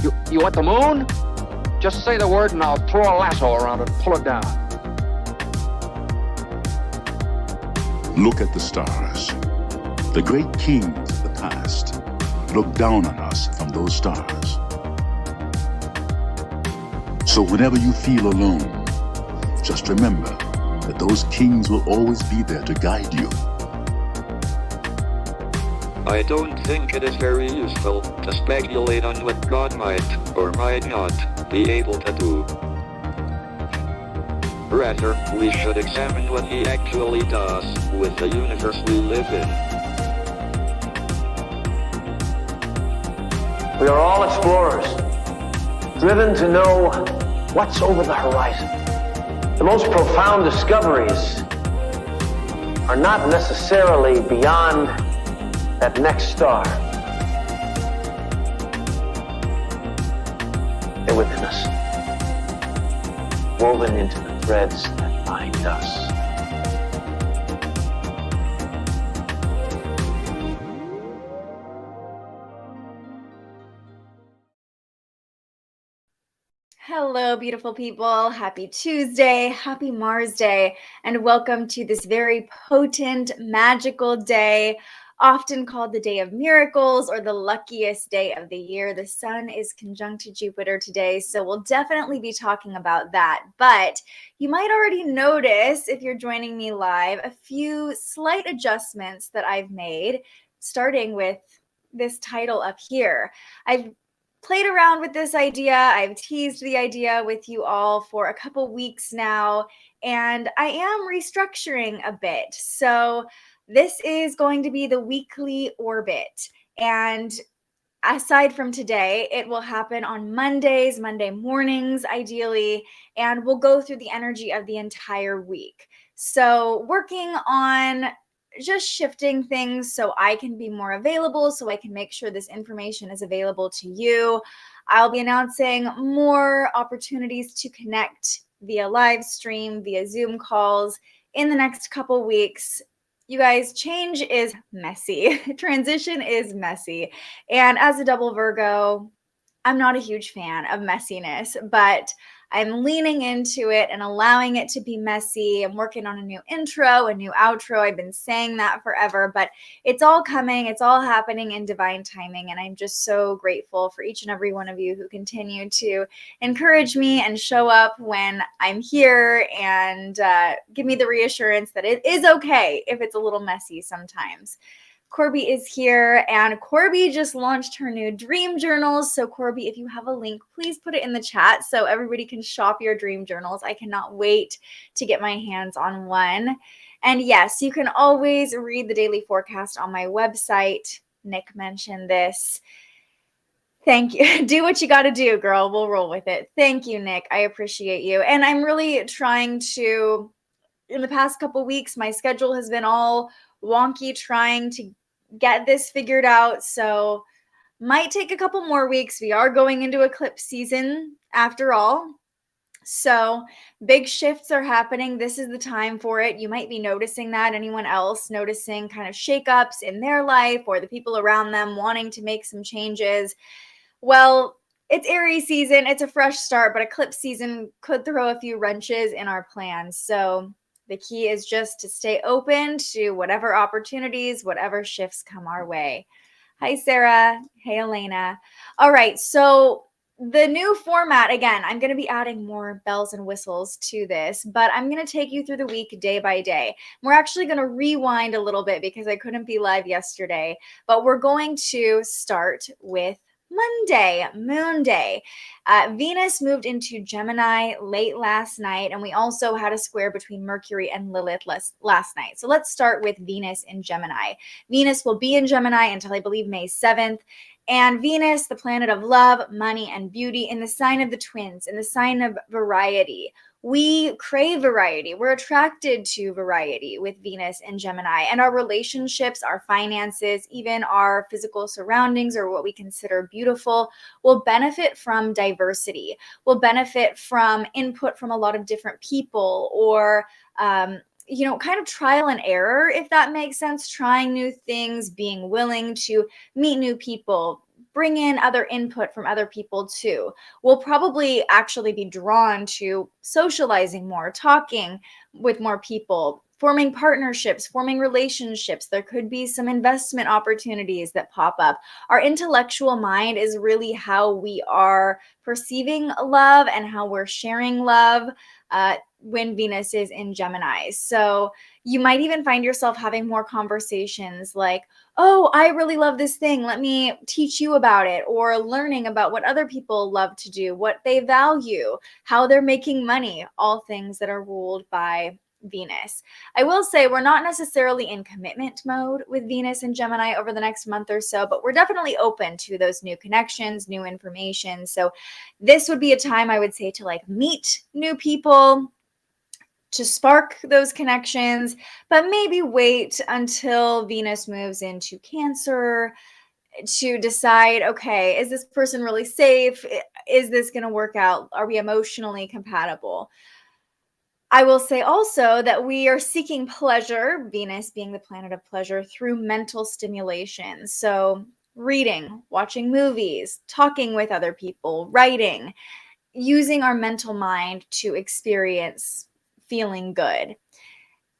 You want the moon? Just say the word and I'll throw a lasso around it and pull it down. Look at the stars. The great kings of the past look down on us from those stars. So whenever you feel alone, just remember that those kings will always be there to guide you. I don't think it is very useful to speculate on what God might or might not be able to do. Rather, we should examine what he actually does with the universe we live in. We are all explorers, driven to know what's over the horizon. The most profound discoveries are not necessarily beyond that next star. They're within us, woven into the threads that bind us. Hello, beautiful people. Happy Tuesday, happy Mars Day, and welcome to this very potent, magical day, often called the Day of Miracles or the luckiest day of the year. The sun is conjunct to Jupiter today, so we'll definitely be talking about that. But you might already notice, if you're joining me live, a few slight adjustments that I've made, starting with this title up here. I've played around with this idea. I've teased the idea with you all for a couple weeks now, and I am restructuring a bit. So this is going to be the weekly orbit. And aside from today, it will happen on Mondays, Monday mornings, ideally, and we'll go through the energy of the entire week. So working on just shifting things so I can be more available, so I can make sure this information is available to you. I'll be announcing more opportunities to connect via live stream, via Zoom calls in the next couple weeks. You guys, change is messy. Transition is messy. And as a double Virgo, I'm not a huge fan of messiness, but I'm leaning into it and allowing it to be messy. I'm working on a new intro, a new outro. I've been saying that forever, but it's all coming. It's all happening in divine timing. And I'm just so grateful for each and every one of you who continue to encourage me and show up when I'm here and give me the reassurance that it is okay if it's a little messy sometimes. Corby is here, and Corby just launched her new dream journals. So Corby, if you have a link, please put it in the chat so everybody can shop your dream journals. I cannot wait to get my hands on one. And yes, you can always read the daily forecast on my website. Nick mentioned this. Thank you. Do what you got to do, girl. We'll roll with it. Thank you, Nick. I appreciate you. And I'm really trying to, in the past couple weeks, my schedule has been all wonky trying to get this figured out. So might take a couple more weeks. We are going into eclipse season after all. So big shifts are happening. This is the time for it. You might be noticing that. Anyone else noticing kind of shakeups in their life or the people around them wanting to make some changes? Well, it's Aries season. It's a fresh start, but eclipse season could throw a few wrenches in our plans. So the key is just to stay open to whatever opportunities, whatever shifts come our way. Hi, Sarah. Hey, Elena. All right. So the new format, again, I'm going to be adding more bells and whistles to this, but I'm going to take you through the week day by day. We're actually going to rewind a little bit because I couldn't be live yesterday, but we're going to start with Monday, Moon Day. Venus moved into Gemini late last night, and we also had a square between Mercury and Lilith last night. So let's start with Venus in Gemini. Venus will be in Gemini until I believe May 7th. And Venus, the planet of love, money, and beauty, in the sign of the twins, in the sign of variety. We crave variety. We're attracted to variety with Venus and Gemini, and our relationships, our finances, even our physical surroundings or what we consider beautiful will benefit from diversity, will benefit from input from a lot of different people or, kind of trial and error, if that makes sense, trying new things, being willing to meet new people, bring in other input from other people too. We'll probably actually be drawn to socializing more, talking with more people, forming partnerships, forming relationships. There could be some investment opportunities that pop up. Our intellectual mind is really how we are perceiving love and how we're sharing love when Venus is in Gemini. So you might even find yourself having more conversations like, oh, I really love this thing. Let me teach you about it. Or learning about what other people love to do, what they value, how they're making money, all things that are ruled by Venus. I will say we're not necessarily in commitment mode with Venus and Gemini over the next month or so, but we're definitely open to those new connections, new information. So this would be a time I would say to like meet new people, to spark those connections, but maybe wait until Venus moves into Cancer to decide, okay, is this person really safe? Is this going to work out? Are we emotionally compatible? I will say also that we are seeking pleasure, Venus being the planet of pleasure, through mental stimulation. So reading, watching movies, talking with other people, writing, using our mental mind to experience feeling good.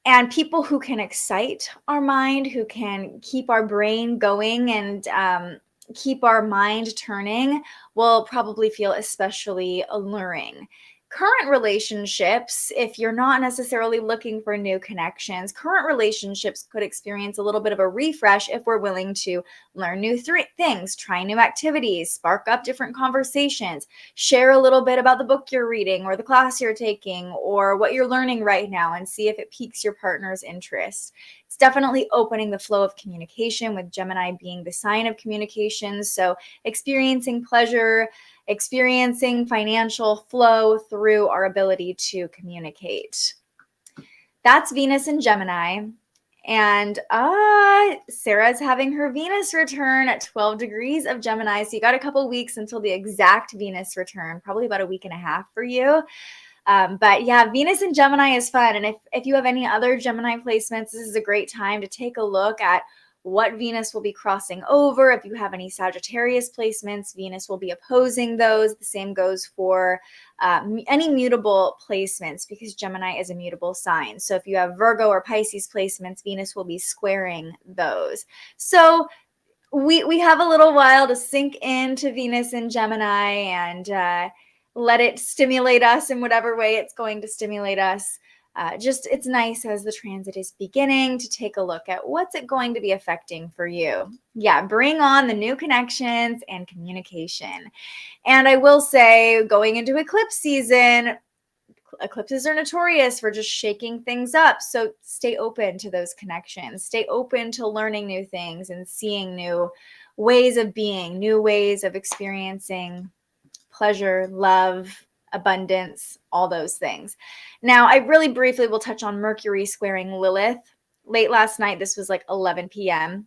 And people who can excite our mind, who can keep our brain going and keep our mind turning, will probably feel especially alluring. Current relationships, if you're not necessarily looking for new connections, current relationships could experience a little bit of a refresh if we're willing to learn new things, try new activities, spark up different conversations, share a little bit about the book you're reading or the class you're taking or what you're learning right now and see if it piques your partner's interest. It's definitely opening the flow of communication, with Gemini being the sign of communication. So experiencing pleasure, experiencing financial flow through our ability to communicate. That's Venus in Gemini. And Sarah's having her Venus return at 12 degrees of Gemini. So you got a couple weeks until the exact Venus return, probably about a week and a half for you. But yeah, Venus in Gemini is fun. And if you have any other Gemini placements, this is a great time to take a look at what Venus will be crossing over. If you have any Sagittarius placements, Venus will be opposing those. The same goes for any mutable placements, because Gemini is a mutable sign. So if you have Virgo or Pisces placements, Venus will be squaring those. So we have a little while to sink into Venus in Gemini and let it stimulate us in whatever way it's going to stimulate us. It's nice as the transit is beginning to take a look at what's it going to be affecting for you. Yeah, bring on the new connections and communication. And I will say, going into eclipse season, eclipses are notorious for just shaking things up. So stay open to those connections. Stay open to learning new things and seeing new ways of being, new ways of experiencing pleasure, love, abundance, all those things. Now, I really briefly will touch on Mercury squaring Lilith. Late last night, this was like 11 p.m.,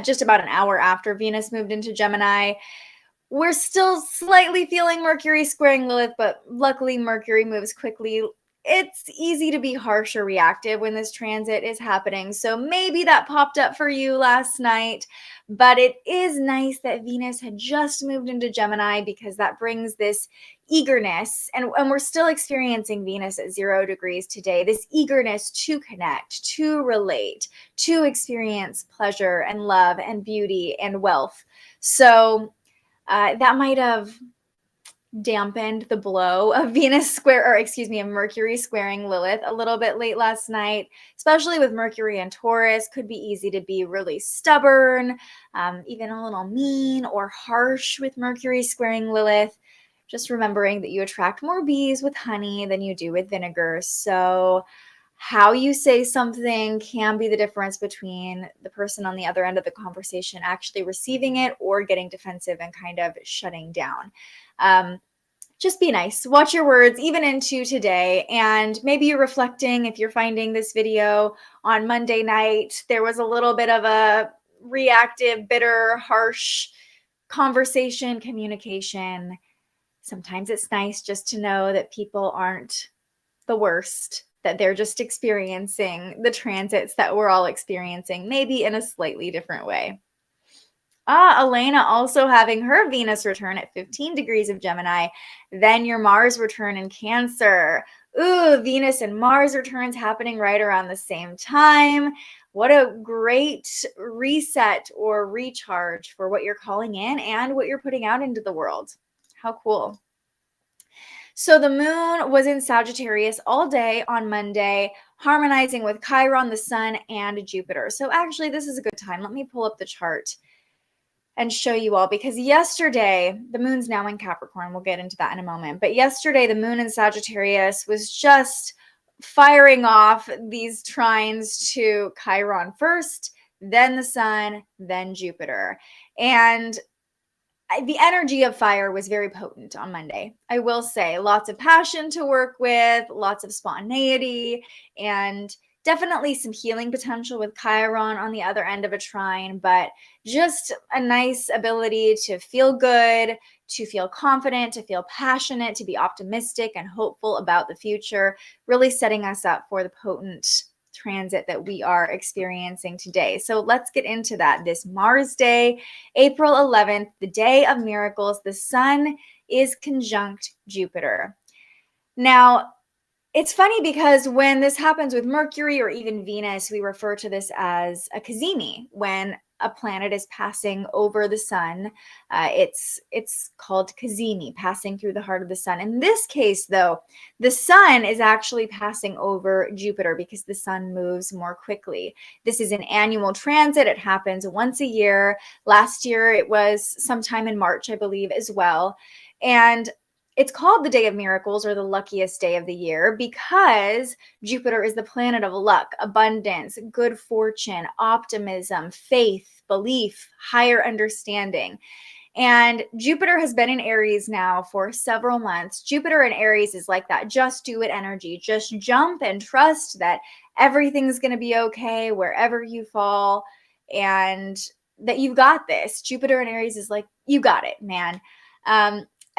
just about an hour after Venus moved into Gemini. We're still slightly feeling Mercury squaring Lilith, but luckily Mercury moves quickly. It's easy to be harsh or reactive when this transit is happening. So maybe that popped up for you last night, but it is nice that Venus had just moved into Gemini, because that brings this eagerness, and we're still experiencing Venus at 0 degrees today, this eagerness to connect, to relate, to experience pleasure and love and beauty and wealth. So that might have dampened the blow of of Mercury squaring Lilith a little bit late last night, especially with Mercury and Taurus. Could be easy to be really stubborn, even a little mean or harsh with Mercury squaring Lilith. Just remembering that you attract more bees with honey than you do with vinegar. So how you say something can be the difference between the person on the other end of the conversation actually receiving it or getting defensive and kind of shutting down. Just be nice. Watch your words even into today. And maybe you're reflecting, if you're finding this video on Monday night, there was a little bit of a reactive, bitter, harsh conversation, communication. Sometimes it's nice just to know that people aren't the worst, that they're just experiencing the transits that we're all experiencing, maybe in a slightly different way. Elena also having her Venus return at 15 degrees of Gemini, then your Mars return in Cancer. Ooh, Venus and Mars returns happening right around the same time. What a great reset or recharge for what you're calling in and what you're putting out into the world. How cool. So the moon was in Sagittarius all day on Monday, harmonizing with Chiron, the sun, and Jupiter. So actually, this is a good time. Let me pull up the chart and show you all, because yesterday, the moon's now in Capricorn. We'll get into that in a moment. But yesterday, the moon in Sagittarius was just firing off these trines to Chiron first, then the sun, then Jupiter. And the energy of fire was very potent on Monday. I will say lots of passion to work with, lots of spontaneity, and definitely some healing potential with Chiron on the other end of a trine, but just a nice ability to feel good, to feel confident, to feel passionate, to be optimistic and hopeful about the future, really setting us up for the potent transit that we are experiencing today. So let's get into that. This Mars Day, April 11th, the day of miracles, the sun is conjunct Jupiter. Now, it's funny because when this happens with Mercury or even Venus, we refer to this as a cazimi. When a planet is passing over the sun, it's called cazimi, passing through the heart of the sun. In this case, though, the sun is actually passing over Jupiter because the sun moves more quickly. This is an annual transit. It happens once a year. Last year, it was sometime in March, I believe, as well. And it's called the Day of Miracles, or the luckiest day of the year, because Jupiter is the planet of luck, abundance, good fortune, optimism, faith, belief, higher understanding. And Jupiter has been in Aries now for several months. Jupiter in Aries is like that just do it energy. Just jump and trust that everything's going to be okay wherever you fall, and that you've got this. Jupiter in Aries is like, you got it, man.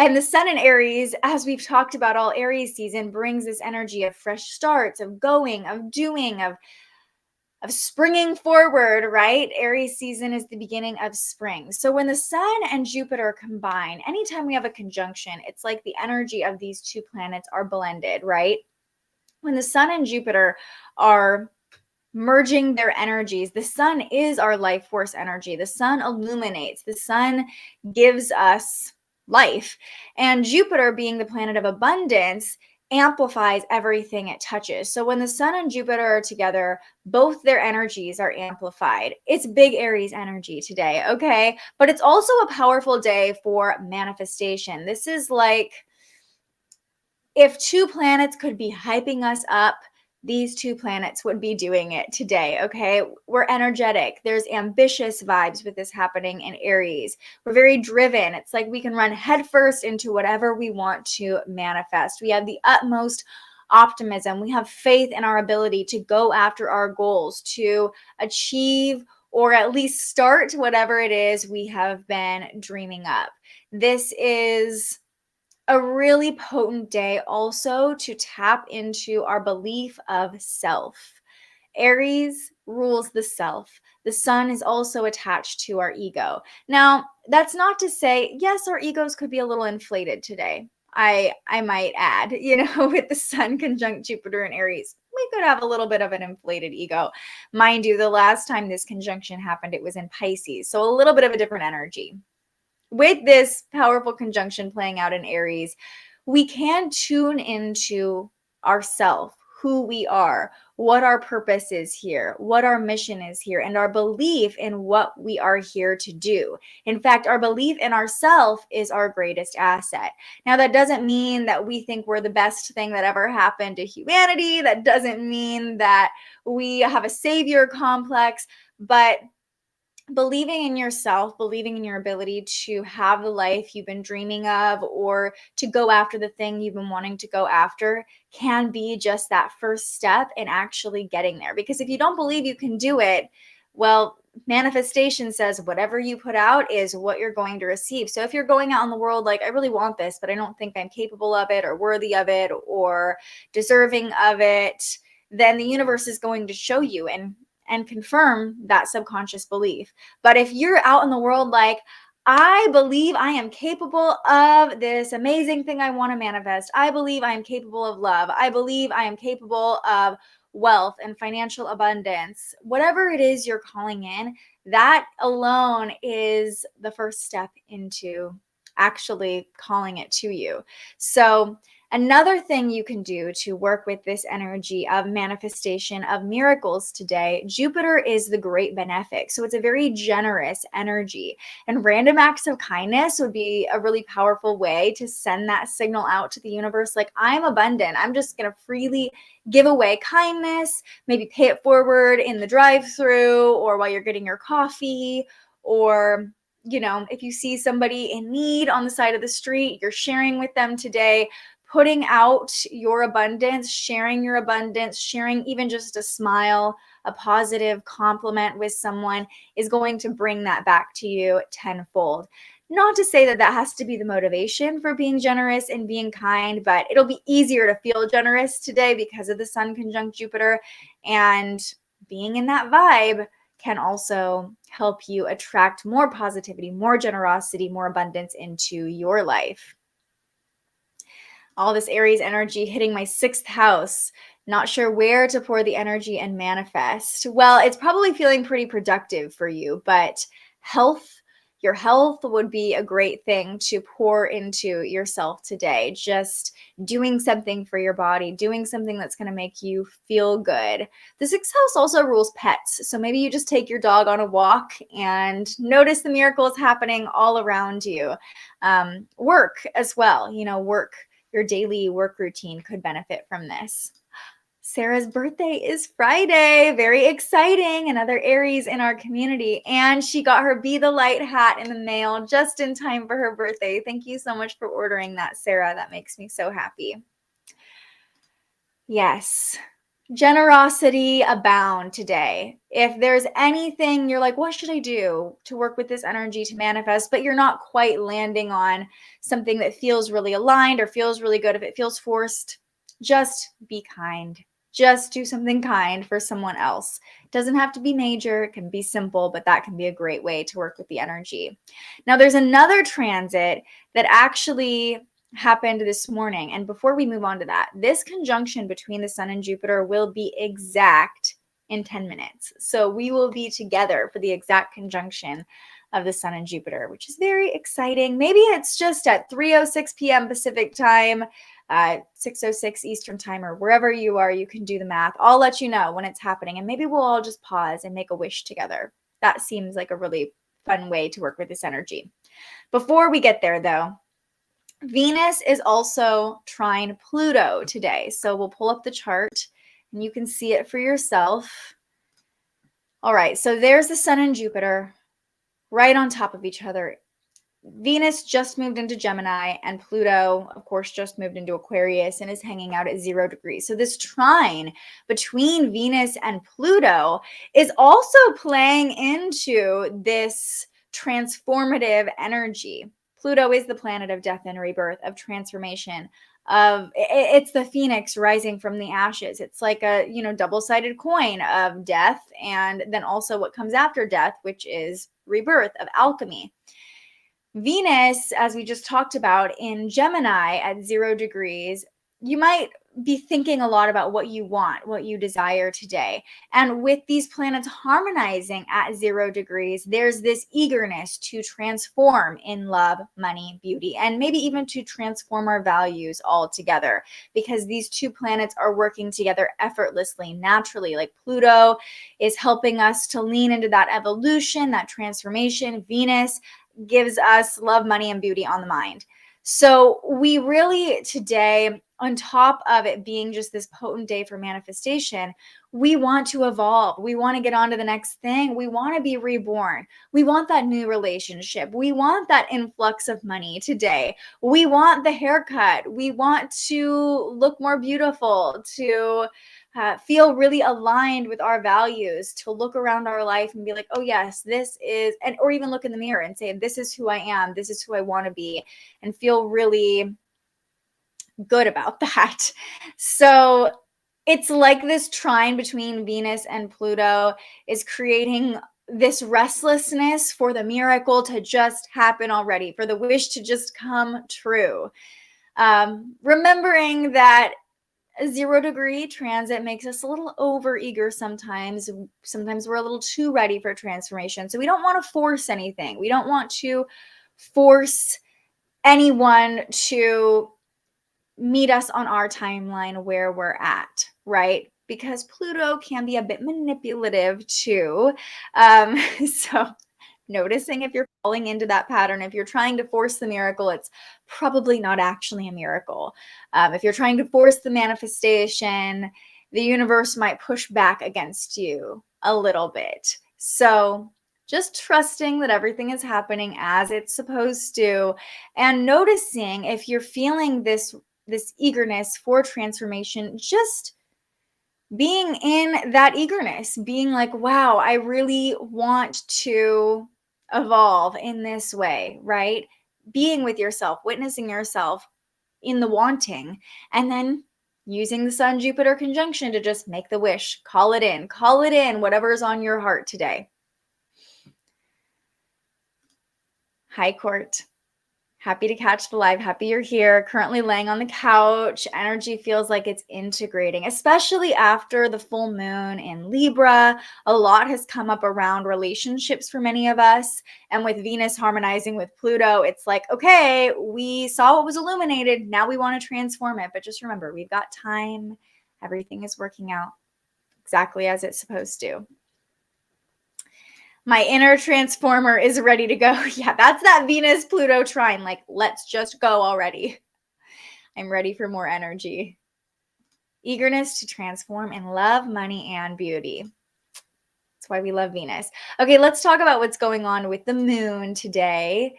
And the sun in Aries, as we've talked about all Aries season, brings this energy of fresh starts, of going, of doing, of springing forward, right? Aries season is the beginning of spring. So when the sun and Jupiter combine, anytime we have a conjunction, it's like the energy of these two planets are blended, right? When the sun and Jupiter are merging their energies, the sun is our life force energy. The sun illuminates, the sun gives us life. And Jupiter, being the planet of abundance, amplifies everything it touches. So when the sun and Jupiter are together, both their energies are amplified. It's big Aries energy today, okay? But it's also a powerful day for manifestation. This is like if two planets could be hyping us up, these two planets would be doing it today, okay? We're energetic. There's ambitious vibes with this happening in Aries. We're very driven. It's like we can run headfirst into whatever we want to manifest. We have the utmost optimism. We have faith in our ability to go after our goals, to achieve or at least start whatever it is we have been dreaming up. This is a really potent day also to tap into our belief of self. Aries rules the self. The sun is also attached to our ego. Now, that's not to say, yes, our egos could be a little inflated today. I might add, with the sun conjunct Jupiter in Aries, we could have a little bit of an inflated ego. Mind you, the last time this conjunction happened, it was in Pisces. So a little bit of a different energy. With this powerful conjunction playing out in Aries, we can tune into ourself, who we are, what our purpose is here, what our mission is here, and our belief in what we are here to do. In fact, our belief in ourself is our greatest asset. Now, that doesn't mean that we think we're the best thing that ever happened to humanity. That doesn't mean that we have a savior complex, but believing in yourself, believing in your ability to have the life you've been dreaming of or to go after the thing you've been wanting to go after can be just that first step in actually getting there. Because if you don't believe you can do it, well, manifestation says whatever you put out is what you're going to receive. So if you're going out in the world like, I really want this, but I don't think I'm capable of it or worthy of it or deserving of it, then the universe is going to show you. And and confirm that subconscious belief. But if you're out in the world like, I believe I am capable of this amazing thing I want to manifest. I believe I am capable of love. I believe I am capable of wealth and financial abundance. Whatever it is you're calling in, that alone is the first step into actually calling it to you. So another thing you can do to work with this energy of manifestation of miracles today, Jupiter is the great benefic. So it's a very generous energy, and random acts of kindness would be a really powerful way to send that signal out to the universe. Like, I'm abundant. I'm just going to freely give away kindness, maybe pay it forward in the drive-thru or while you're getting your coffee, or if you see somebody in need on the side of the street, you're sharing with them today. Putting out your abundance, sharing your abundance, sharing even just a smile, a positive compliment with someone is going to bring that back to you tenfold. Not to say that that has to be the motivation for being generous and being kind, but it'll be easier to feel generous today because of the Sun conjunct Jupiter, and being in that vibe can also help you attract more positivity, more generosity, more abundance into your life. All this Aries energy hitting my 6th house. Not sure where to pour the energy and manifest. Well, it's probably feeling pretty productive for you, but your health would be a great thing to pour into yourself today. Just doing something for your body, doing something that's going to make you feel good. The 6th house also rules pets. So maybe you just take your dog on a walk and notice the miracles happening all around you. Work as well, your daily work routine could benefit from this. Sarah's birthday is Friday. Very exciting. Another Aries in our community. And she got her Be the Light hat in the mail just in time for her birthday. Thank you so much for ordering that, Sarah. That makes me so happy. Yes. Generosity abound today. If there's anything you're like, what should I do to work with this energy to manifest, but you're not quite landing on something that feels really aligned or feels really good, if it feels forced, just be kind. Just do something kind for someone else. It doesn't have to be major. It can be simple, but that can be a great way to work with the energy. Now, there's another transit that actually happened this morning. And before we move on to that, this conjunction between the Sun and Jupiter will be exact in 10 minutes. So we will be together for the exact conjunction of the Sun and Jupiter, which is very exciting. Maybe it's just at 3:06 p.m. Pacific time, 6:06 Eastern time, or wherever you are, you can do the math. I'll let you know when it's happening, and maybe we'll all just pause and make a wish together. That seems like a really fun way to work with this energy. Before we get there, though, Venus is also trine Pluto today. So we'll pull up the chart and you can see it for yourself. All right, so there's the Sun and Jupiter right on top of each other. Venus just moved into Gemini, and Pluto, of course, just moved into Aquarius and is hanging out at 0 degrees. So this trine between Venus and Pluto is also playing into this transformative energy. Pluto is the planet of death and rebirth, of transformation, it's the phoenix rising from the ashes. It's like a, double-sided coin of death, and then also what comes after death, which is rebirth, of alchemy. Venus, as we just talked about, in Gemini at 0 degrees, you might be thinking a lot about what you want, what you desire today. And with these planets harmonizing at 0 degrees, there's this eagerness to transform in love, money, beauty, and maybe even to transform our values altogether, because these two planets are working together effortlessly, naturally. Like Pluto is helping us to lean into that evolution, that transformation. Venus gives us love, money, and beauty on the mind. So we really today, on top of it being just this potent day for manifestation, we want to evolve. We want to get on to the next thing. We want to be reborn. We want that new relationship. We want that influx of money today. We want the haircut. We want to look more beautiful, to feel really aligned with our values, to look around our life and be like, oh yes, this is, or even look in the mirror and say, this is who I am. This is who I want to be, and feel really good about that. So it's like this trine between Venus and Pluto is creating this restlessness for the miracle to just happen already, for the wish to just come true. Remembering that a 0-degree transit makes us a little over-eager sometimes. Sometimes we're a little too ready for transformation. So we don't want to force anything. We don't want to force anyone to meet us on our timeline where we're at, right? Because Pluto can be a bit manipulative too. So noticing if you're falling into that pattern, if you're trying to force the miracle, it's probably not actually a miracle. If you're trying to force the manifestation, the universe might push back against you a little bit. So just trusting that everything is happening as it's supposed to, and noticing if you're feeling this eagerness for transformation, just being in that eagerness, being like, wow, I really want to evolve in this way, right? Being with yourself, witnessing yourself in the wanting, and then using the Sun Jupiter conjunction to just make the wish, call it in, whatever is on your heart today. Hi, Court. Happy to catch the live. Happy you're here. Currently laying on the couch. Energy feels like it's integrating, especially after the full moon in Libra. A lot has come up around relationships for many of us. And with Venus harmonizing with Pluto, it's like, okay, we saw what was illuminated. Now we want to transform it. But just remember, we've got time. Everything is working out exactly as it's supposed to. My inner transformer is ready to go. Yeah, that's that Venus Pluto trine. Like, let's just go already. I'm ready for more energy. Eagerness to transform in love, money, and beauty. That's why we love Venus. Okay, let's talk about what's going on with the moon today.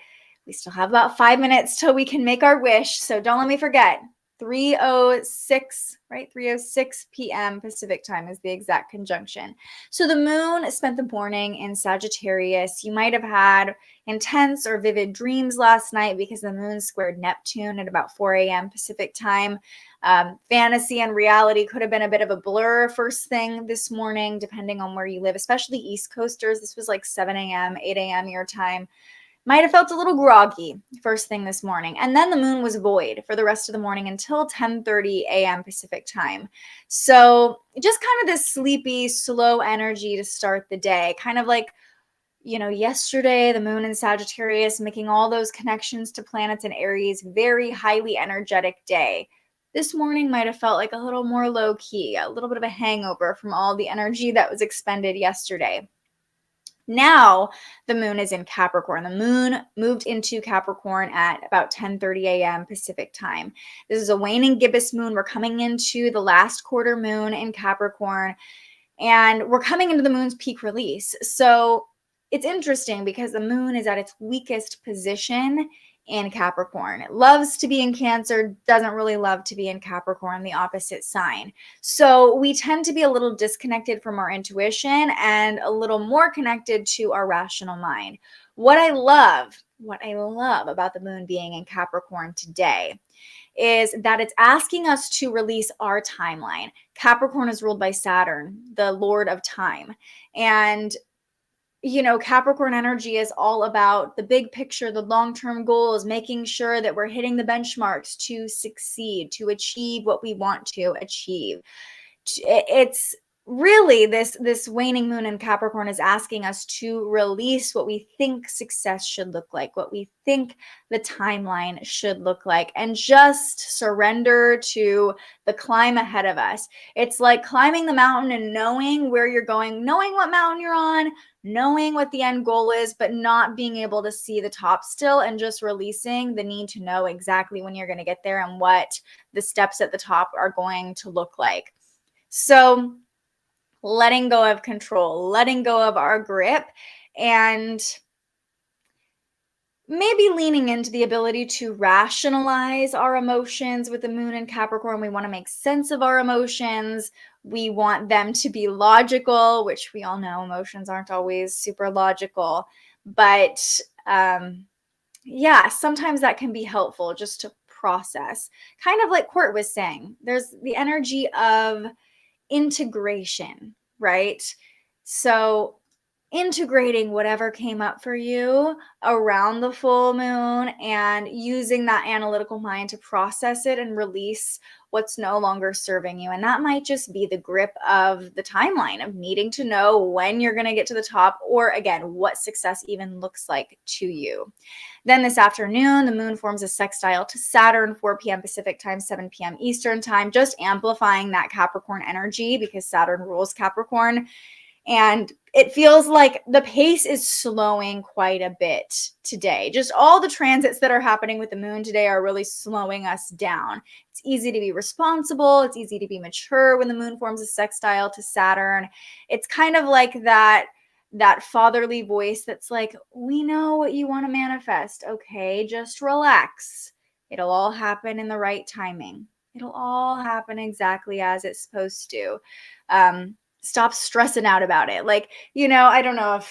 We still have about 5 minutes till we can make our wish. So don't let me forget. 3:06, right? 3:06 p.m. Pacific time is the exact conjunction. So the moon spent the morning in Sagittarius. You might have had intense or vivid dreams last night because the moon squared Neptune at about 4 a.m. Pacific time. Fantasy and reality could have been a bit of a blur first thing this morning, depending on where you live, especially East Coasters. This was like 7 a.m., 8 a.m. your time. Might have felt a little groggy first thing this morning. And then the moon was void for the rest of the morning until 10:30 a.m. Pacific time. So just kind of this sleepy, slow energy to start the day. Kind of like, yesterday, the moon in Sagittarius, making all those connections to planets in Aries, very highly energetic day. This morning might have felt like a little more low key, a little bit of a hangover from all the energy that was expended yesterday. Now the moon is in Capricorn. The moon moved into Capricorn at about 10:30 a.m. Pacific time. This is a waning gibbous moon. We're coming into the last quarter moon in Capricorn, and we're coming into the moon's peak release. So it's interesting because the moon is at its weakest position in Capricorn. It loves to be in Cancer, doesn't really love to be in Capricorn, the opposite sign. So we tend to be a little disconnected from our intuition and a little more connected to our rational mind. What I love about the moon being in Capricorn today is that it's asking us to release our timeline. Capricorn is ruled by Saturn, the Lord of time. And Capricorn energy is all about the big picture, the long-term goals, making sure that we're hitting the benchmarks to succeed, to achieve what we want to achieve. It's really this waning moon in Capricorn is asking us to release what we think success should look like, what we think the timeline should look like, and just surrender to the climb ahead of us. It's like climbing the mountain and knowing where you're going, knowing what mountain you're on, knowing what the end goal is, but not being able to see the top still, and just releasing the need to know exactly when you're going to get there and what the steps at the top are going to look like. So letting go of control, letting go of our grip, and maybe leaning into the ability to rationalize our emotions. With the moon in Capricorn, we want to make sense of our emotions. We want them to be logical, which we all know emotions aren't always super logical. But sometimes that can be helpful just to process. Kind of like Court was saying, there's the energy of integration, right? So integrating whatever came up for you around the full moon and using that analytical mind to process it and release what's no longer serving you. And that might just be the grip of the timeline of needing to know when you're going to get to the top, or again, what success even looks like to you. Then this afternoon, the moon forms a sextile to Saturn, 4 p.m. Pacific time, 7 p.m. Eastern time, just amplifying that Capricorn energy because Saturn rules Capricorn. And it feels like the pace is slowing quite a bit today. Just all the transits that are happening with the moon today are really slowing us down. It's easy to be responsible. It's easy to be mature when the moon forms a sextile to Saturn. It's kind of like that fatherly voice that's like, we know what you want to manifest. Okay, just relax. It'll all happen in the right timing. It'll all happen exactly as it's supposed to. Stop stressing out about it. Like, I don't know.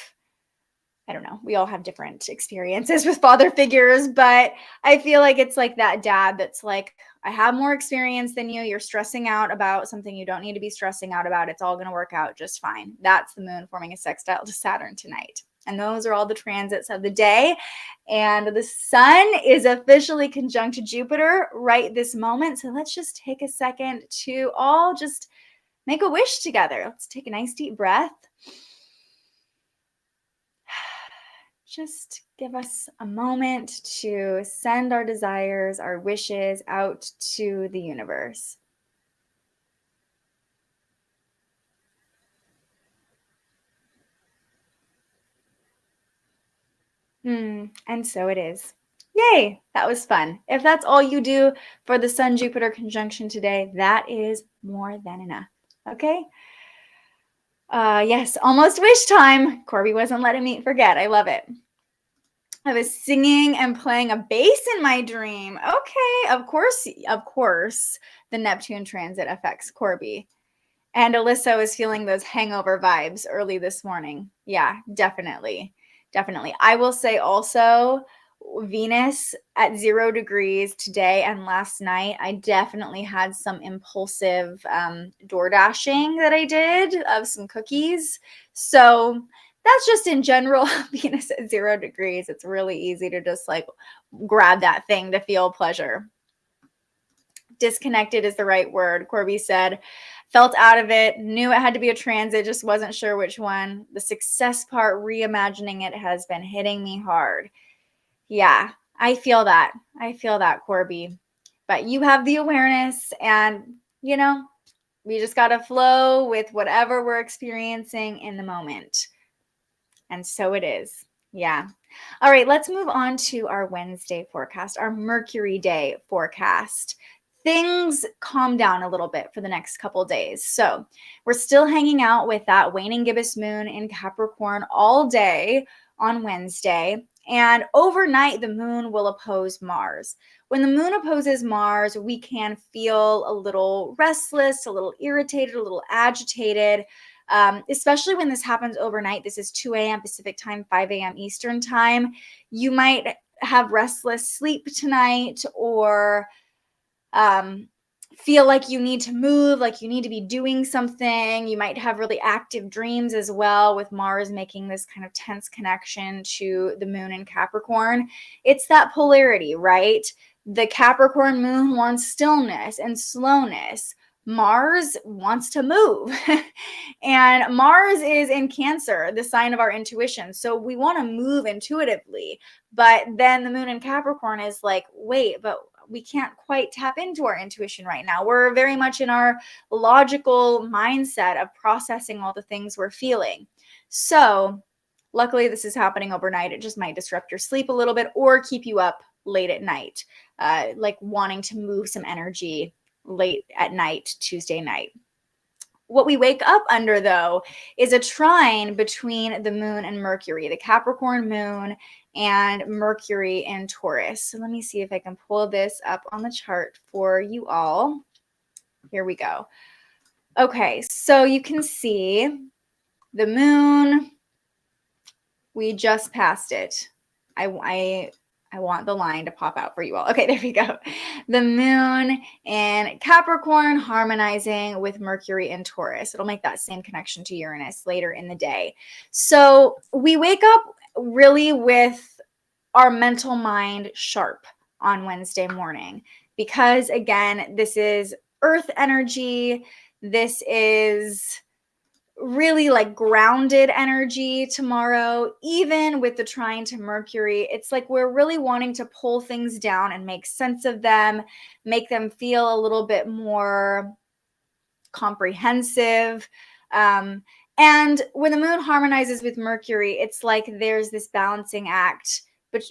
We all have different experiences with father figures, but I feel like it's like that dad that's like, I have more experience than you. You're stressing out about something you don't need to be stressing out about. It's all going to work out just fine. That's the moon forming a sextile to Saturn tonight. And those are all the transits of the day. And the sun is officially conjunct Jupiter right this moment. So let's just take a second to all just make a wish together. Let's take a nice deep breath. Just give us a moment to send our desires, our wishes out to the universe. And so it is. Yay, that was fun. If that's all you do for the Sun-Jupiter conjunction today, that is more than enough. Okay? Yes, almost wish time. Corby wasn't letting me forget. I love it. I was singing and playing a bass in my dream. Okay, of course, the Neptune transit affects Corby. And Alyssa was feeling those hangover vibes early this morning. Yeah, definitely. I will say also, Venus at 0 degrees today and last night, I definitely had some impulsive door dashing that I did of some cookies. So that's just in general. Venus at 0 degrees. It's really easy to just like grab that thing to feel pleasure. Disconnected is the right word. Corby said, felt out of it, knew it had to be a transit, just wasn't sure which one. The success part, reimagining it, has been hitting me hard. Yeah, I feel that. Corby. But you have the awareness, and, we just got to flow with whatever we're experiencing in the moment. And so it is. Yeah. All right, let's move on to our Wednesday forecast, our Mercury day forecast. Things calm down a little bit for the next couple days. So we're still hanging out with that waning gibbous moon in Capricorn all day on Wednesday. And overnight, the moon will oppose Mars. When the moon opposes Mars, we can feel a little restless, a little irritated, a little agitated, especially when this happens overnight. This is 2 a.m. Pacific time, 5 a.m. Eastern time. You might have restless sleep tonight, or feel like you need to move, like you need to be doing something. You might have really active dreams as well, with Mars making this kind of tense connection to the moon in Capricorn. It's that polarity, right? The Capricorn moon wants stillness and slowness. Mars wants to move. And Mars is in Cancer, the sign of our intuition. So we want to move intuitively. But then the moon in Capricorn is like, wait, but we can't quite tap into our intuition right now. We're very much in our logical mindset of processing all the things we're feeling. So luckily this is happening overnight. It just might disrupt your sleep a little bit or keep you up late at night, like wanting to move some energy late at night, Tuesday night. What we wake up under, though, is a trine between the moon and Mercury, the Capricorn moon and Mercury in Taurus. So let me see if I can pull this up on the chart for you all. Here we go. Okay, so you can see the moon. We just passed it. I I want the line to pop out for you all. Okay, there we go. The moon in Capricorn harmonizing with Mercury in Taurus. It'll make that same connection to Uranus later in the day. So we wake up really with our mental mind sharp on Wednesday morning because, again, this is Earth energy. This is really like grounded energy tomorrow. Even with the trine to Mercury, it's like we're really wanting to pull things down and make sense of them, make them feel a little bit more comprehensive. And when the moon harmonizes with Mercury, it's like there's this balancing act, but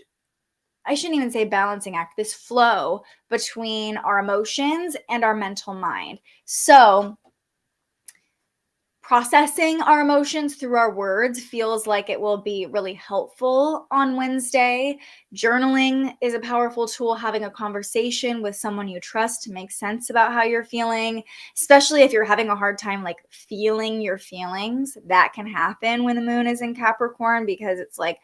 I shouldn't even say balancing act, this flow between our emotions and our mental mind. So processing our emotions through our words feels like it will be really helpful on Wednesday. Journaling is a powerful tool. Having a conversation with someone you trust to make sense about how you're feeling, especially if you're having a hard time like feeling your feelings, that can happen when the moon is in Capricorn because it's like,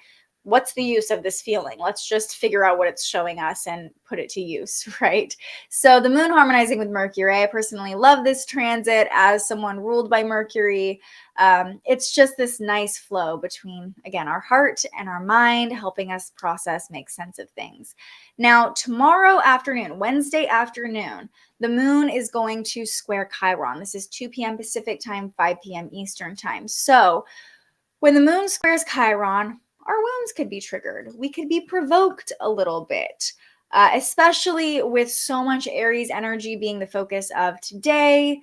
what's the use of this feeling? Let's just figure out what it's showing us and put it to use, right? So the moon harmonizing with Mercury, I personally love this transit as someone ruled by Mercury. It's just this nice flow between, again, our heart and our mind, helping us process, make sense of things. Now, tomorrow afternoon, Wednesday afternoon, the moon is going to square Chiron. This is 2 p.m. Pacific time, 5 p.m. Eastern time. So when the moon squares Chiron, our wounds could be triggered. We could be provoked a little bit, especially with so much Aries energy being the focus of today.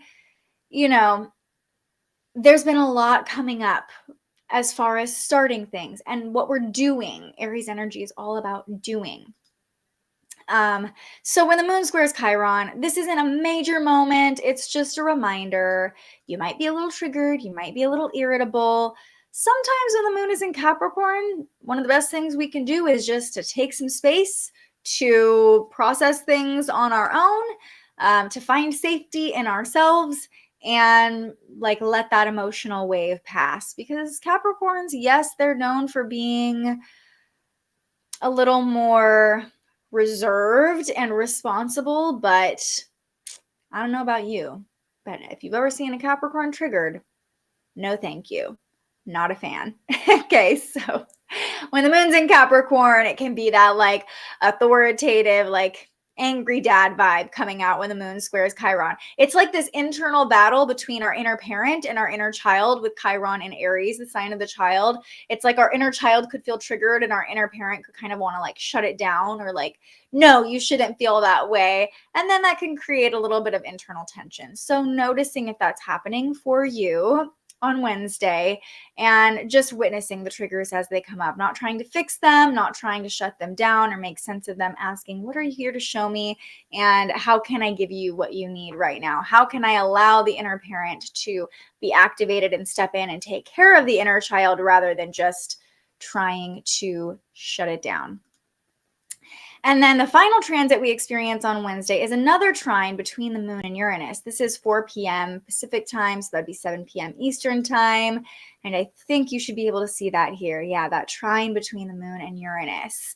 You know, there's been a lot coming up as far as starting things and what we're doing. Aries energy is all about doing. So when the moon squares Chiron, this isn't a major moment. It's just a reminder. You might be a little triggered. You might be a little irritable. Sometimes when the moon is in Capricorn, one of the best things we can do is just to take some space to process things on our own, to find safety in ourselves and like let that emotional wave pass. Because Capricorns, yes, they're known for being a little more reserved and responsible, but I don't know about you, but if you've ever seen a Capricorn triggered, no thank you. Not a fan. Okay, so when the moon's in Capricorn, it can be that like authoritative, like angry dad vibe coming out when the moon squares Chiron. It's like this internal battle between our inner parent and our inner child with Chiron and Aries, the sign of the child. It's like our inner child could feel triggered and our inner parent could kind of want to like shut it down or like, no, you shouldn't feel that way. And then that can create a little bit of internal tension. So noticing if that's happening for you on Wednesday and just witnessing the triggers as they come up, not trying to fix them, not trying to shut them down or make sense of them, asking, what are you here to show me? And how can I give you what you need right now? How can I allow the inner parent to be activated and step in and take care of the inner child rather than just trying to shut it down? And then the final transit we experience on Wednesday is another trine between the moon and Uranus. This is 4 p.m. Pacific time, so that'd be 7 p.m. Eastern time. And I think you should be able to see that here. Yeah, that trine between the moon and Uranus.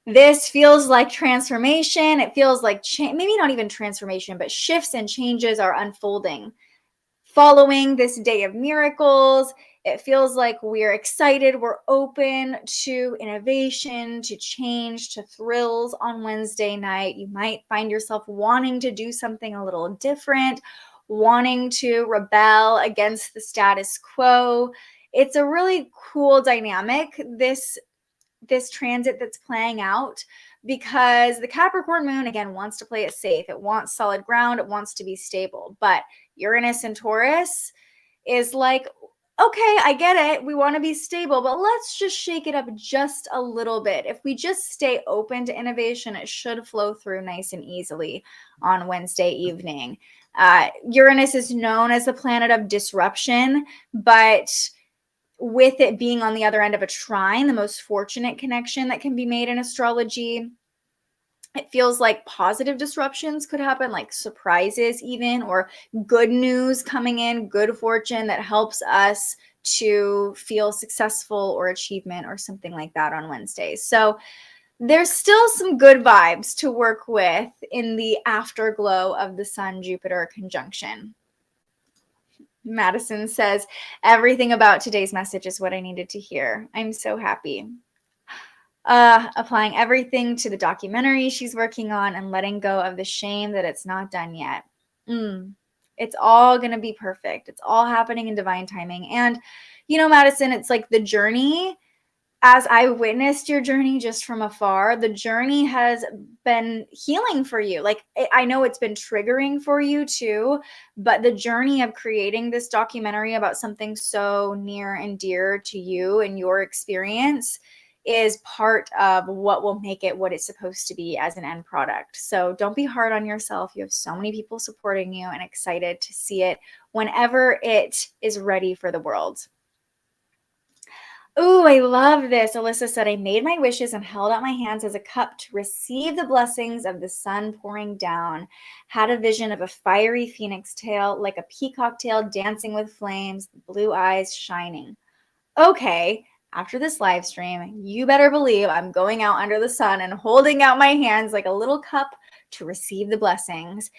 This feels like transformation. It feels like maybe not even transformation, but shifts and changes are unfolding. Following this day of miracles, it feels like we're excited, we're open to innovation, to change, to thrills on Wednesday night. You might find yourself wanting to do something a little different, wanting to rebel against the status quo. It's a really cool dynamic, this transit that's playing out, because the Capricorn moon, again, wants to play it safe. It wants solid ground. It wants to be stable. But Uranus and Taurus is like, okay, I get it. We want to be stable, but let's just shake it up just a little bit. If we just stay open to innovation, it should flow through nice and easily on Wednesday evening. Uranus is known as the planet of disruption, but with it being on the other end of a trine, the most fortunate connection that can be made in astrology, it feels like positive disruptions could happen, like surprises even, or good news coming in, good fortune that helps us to feel successful or achievement or something like that on Wednesdays. So there's still some good vibes to work with in the afterglow of the Sun-Jupiter conjunction. Madison says, everything about today's message is what I needed to hear. I'm so happy. Applying everything to the documentary she's working on and letting go of the shame that it's not done yet. It's all going to be perfect. It's all happening in divine timing. And, you know, Madison, it's like the journey, as I witnessed your journey just from afar, the journey has been healing for you. Like, I know it's been triggering for you too, but the journey of creating this documentary about something so near and dear to you and your experience is part of what will make it what it's supposed to be as an end product. So don't be hard on yourself. You have so many people supporting you and excited to see it whenever it is ready for the world. Oh, I love this. Alyssa said, I made my wishes and held out my hands as a cup to receive the blessings of the sun pouring down. Had a vision of a fiery phoenix tail, like a peacock tail dancing with flames, blue eyes shining. Okay, after this live stream, you better believe I'm going out under the sun and holding out my hands like a little cup to receive the blessings.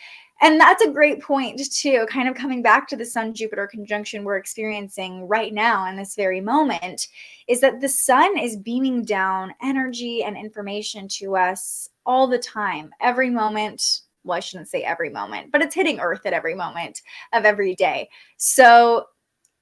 And that's a great point too, kind of coming back to the Sun-Jupiter conjunction we're experiencing right now in this very moment, is that the sun is beaming down energy and information to us all the time, every moment. Well, I shouldn't say every moment, but it's hitting Earth at every moment of every day. So,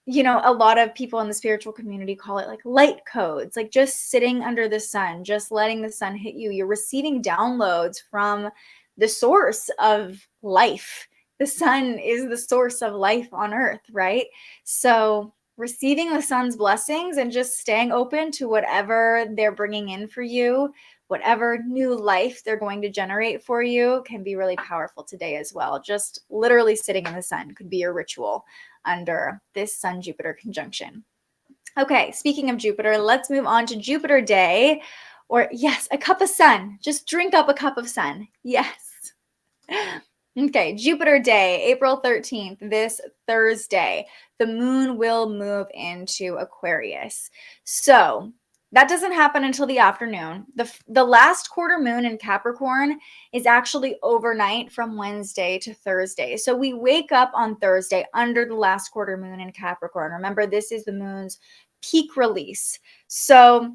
you know, a lot of people in the spiritual community call it like light codes, like just sitting under the sun, just letting the sun hit you. You're receiving downloads from the source of life. The sun is the source of life on Earth, right? So receiving the sun's blessings and just staying open to whatever they're bringing in for you, whatever new life they're going to generate for you, can be really powerful today as well. Just literally sitting in the sun could be your ritual under this Sun-Jupiter conjunction. Okay, speaking of Jupiter, let's move on to Jupiter Day. Or yes, a cup of sun. Just drink up a cup of sun. Yes. Okay, Jupiter Day, April 13th, this Thursday. The moon will move into Aquarius. So that doesn't happen until the afternoon. The last quarter moon in Capricorn is actually overnight from Wednesday to Thursday. So we wake up on Thursday under the last quarter moon in Capricorn. Remember, this is the moon's peak release. So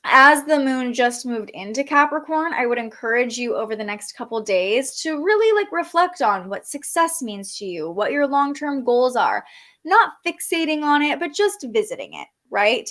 as the moon just moved into Capricorn, I would encourage you over the next couple days to really reflect on what success means to you, what your long-term goals are, not fixating on it, but just visiting it, right?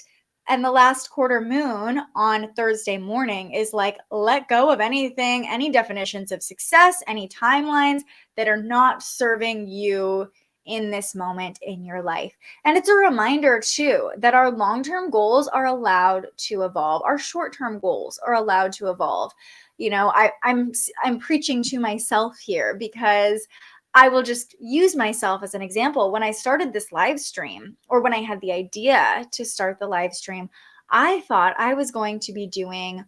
And the last quarter moon on Thursday morning is like, let go of anything, any definitions of success, any timelines that are not serving you in this moment in your life. And it's a reminder too that our long-term goals are allowed to evolve. Our short-term goals are allowed to evolve. You know, I'm preaching to myself here because I will just use myself as an example. When I started this live stream, or when I had the idea to start the live stream, I thought I was going to be doing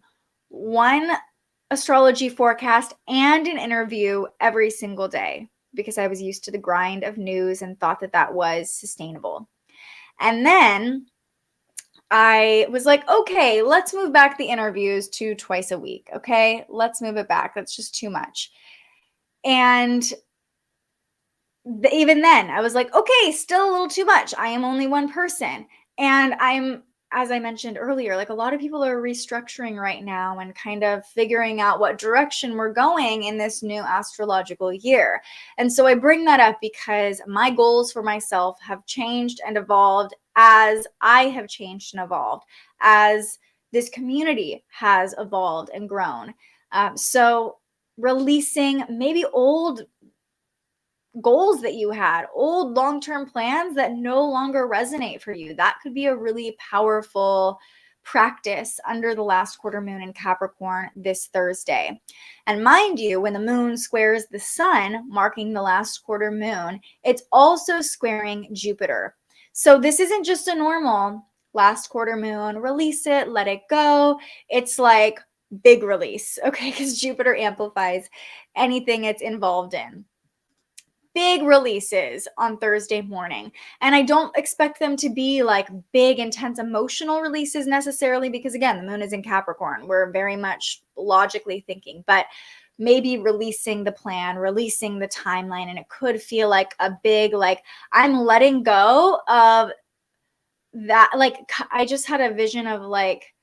one astrology forecast and an interview every single day, because I was used to the grind of news and thought that that was sustainable. And then I was like, okay, let's move back the interviews to twice a week. Okay, let's move it back. That's just too much. And even then I was like, okay, still a little too much. I am only one person. And as I mentioned earlier, like a lot of people are restructuring right now and kind of figuring out what direction we're going in this new astrological year. And so I bring that up because my goals for myself have changed and evolved as I have changed and evolved, as this community has evolved and grown. So releasing maybe old goals that you had, old long-term plans that no longer resonate for you. That could be a really powerful practice under the last quarter moon in Capricorn this Thursday. And mind you, when the moon squares the sun, marking the last quarter moon, it's also squaring Jupiter. So this isn't just a normal last quarter moon, release it, let it go. It's like big release, okay? Because Jupiter amplifies anything it's involved in. big releases on Thursday morning. And I don't expect them to be like big, intense emotional releases necessarily, because again, the moon is in Capricorn. We're very much logically thinking, but maybe releasing the plan, releasing the timeline. And it could feel like a big, like, I'm letting go of that. Like, I just had a vision of like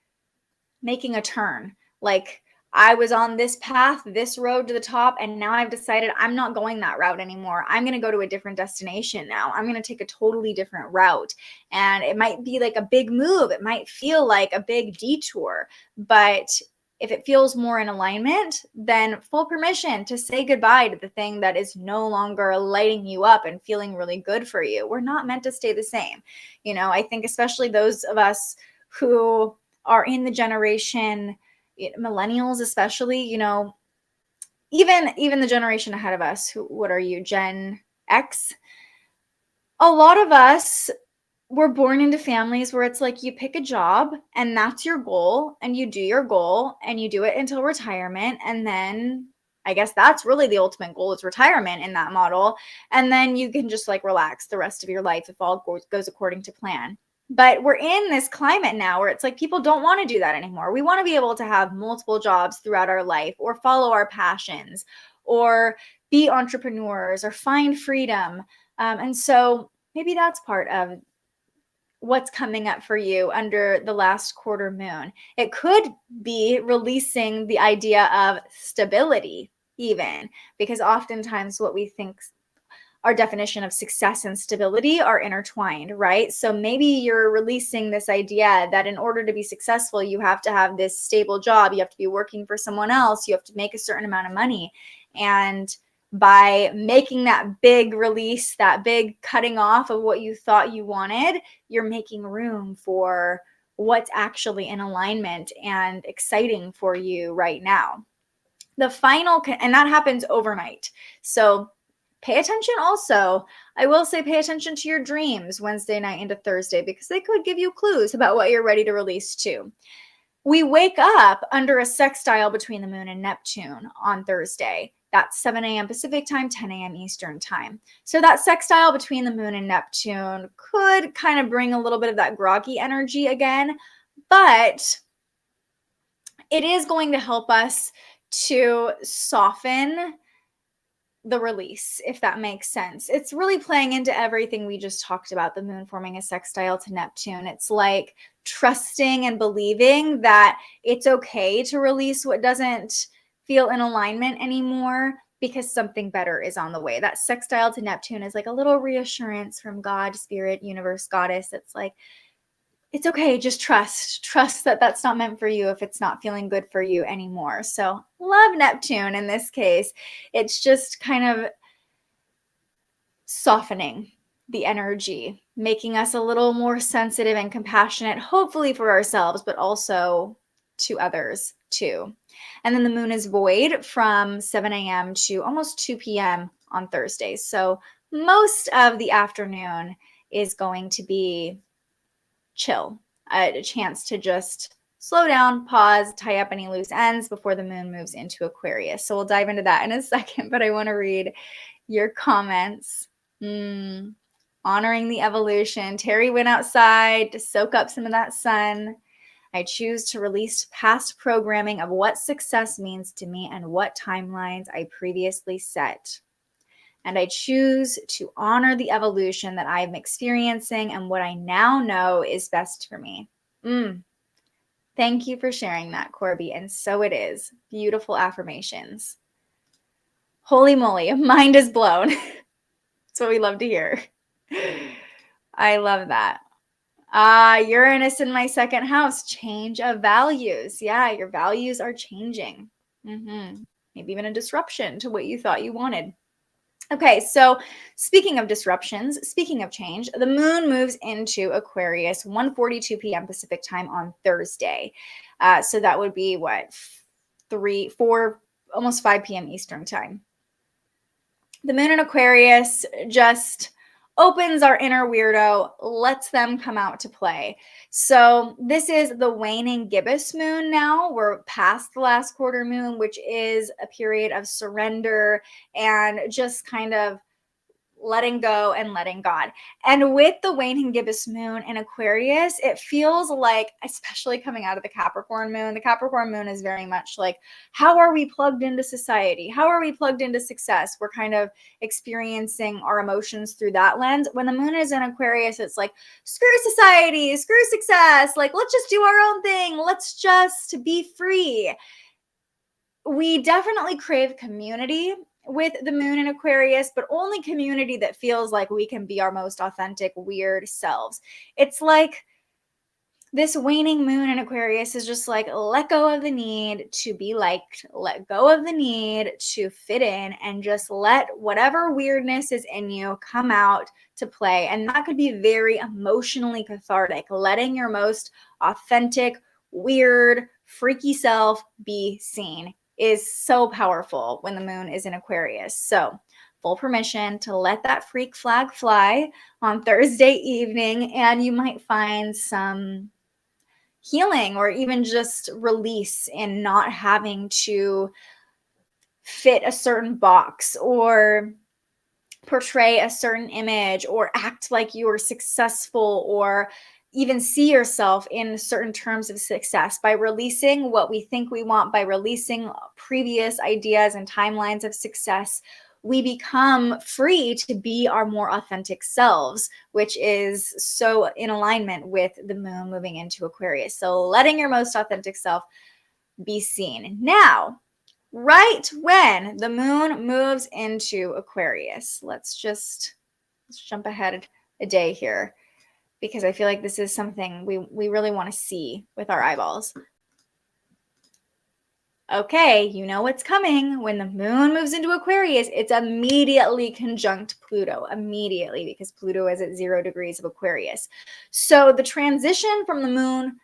making a turn. Like, I was on this path, this road to the top, and now I've decided I'm not going that route anymore. I'm going to go to a different destination now. I'm going to take a totally different route. And it might be like a big move. It might feel like a big detour. But if it feels more in alignment, then full permission to say goodbye to the thing that is no longer lighting you up and feeling really good for you. We're not meant to stay the same. You know, I think especially those of us who are in the generation, millennials especially, you know, even the generation ahead of us, who, what are you, Gen X? A lot of us were born into families where it's like you pick a job and that's your goal, and you do your goal and you do it until retirement, and then I guess that's really the ultimate goal, is retirement in that model, and then you can just like relax the rest of your life if all goes according to plan. But we're in this climate now where it's like people don't want to do that anymore. We want to be able to have multiple jobs throughout our life, or follow our passions, or be entrepreneurs, or find freedom. And so maybe that's part of what's coming up for you under the last quarter moon. It could be releasing the idea of stability, even, because oftentimes what we think our definition of success and stability are intertwined, right? So maybe you're releasing this idea that in order to be successful, you have to have this stable job, you have to be working for someone else, you have to make a certain amount of money. And by making that big release, that big cutting off of what you thought you wanted, you're making room for what's actually in alignment and exciting for you right now. The final, and that happens overnight. So pay attention also. I will say pay attention to your dreams Wednesday night into Thursday, because they could give you clues about what you're ready to release too. We wake up under a sextile between the moon and Neptune on Thursday. That's 7 a.m. Pacific time, 10 a.m. Eastern time. So that sextile between the moon and Neptune could kind of bring a little bit of that groggy energy again, but it is going to help us to soften the release, if that makes sense. It's really playing into everything we just talked about, the moon forming a sextile to Neptune. It's like trusting and believing that it's okay to release what doesn't feel in alignment anymore, because something better is on the way. That sextile to Neptune is like a little reassurance from God, spirit, universe, goddess. It's like, it's okay, just trust that that's not meant for you if it's not feeling good for you anymore. So love Neptune in this case. It's just kind of softening the energy, making us a little more sensitive and compassionate, hopefully for ourselves, but also to others too. And then the moon is void from 7 a.m. to almost 2 p.m. on Thursdays. So most of the afternoon is going to be chill, a chance to just slow down, pause, tie up any loose ends before the moon moves into Aquarius. So we'll dive into that in a second, but I want to read your comments. Honoring the evolution. Terry went outside to soak up some of that sun. I choose to release past programming of what success means to me and what timelines I previously set. And I choose to honor the evolution that I'm experiencing and what I now know is best for me. Thank you for sharing that, Corby. And so it is. Beautiful affirmations. Holy moly, mind is blown. That's what we love to hear. I love that. Uranus in my second house, change of values. Yeah, your values are changing. Maybe even a disruption to what you thought you wanted. Okay, so speaking of disruptions, speaking of change, the moon moves into Aquarius 1:42 p.m. Pacific time on Thursday. So that would be what, 3, 4, almost 5 p.m. Eastern time. The moon in Aquarius just opens our inner weirdo, lets them come out to play. So this is the waning gibbous moon now. We're past the last quarter moon, which is a period of surrender and just kind of letting go and letting God. And with the waning gibbous moon in Aquarius, it feels like, especially coming out of the Capricorn moon is very much like, how are we plugged into society? How are we plugged into success? We're kind of experiencing our emotions through that lens. When the moon is in Aquarius, it's like, screw society, screw success. Like, let's just do our own thing. Let's just be free. We definitely crave community with the moon in Aquarius, but only community that feels like we can be our most authentic, weird selves. It's like this waning moon in Aquarius is just like, let go of the need to be liked, let go of the need to fit in, and just let whatever weirdness is in you come out to play. And that could be very emotionally cathartic, letting your most authentic, weird, freaky self be seen is so powerful when the moon is in Aquarius. So full permission to let that freak flag fly on Thursday evening, and you might find some healing or even just release in not having to fit a certain box or portray a certain image or act like you are successful or even see yourself in certain terms of success. By releasing what we think we want, by releasing previous ideas and timelines of success, we become free to be our more authentic selves, which is so in alignment with the moon moving into Aquarius. So letting your most authentic self be seen. Now, right when the moon moves into Aquarius, let's jump ahead a day here, because I feel like this is something we really want to see with our eyeballs. Okay, you know what's coming. When the moon moves into Aquarius, it's immediately conjunct Pluto, immediately, because Pluto is at 0 degrees of Aquarius. So the transition from the moon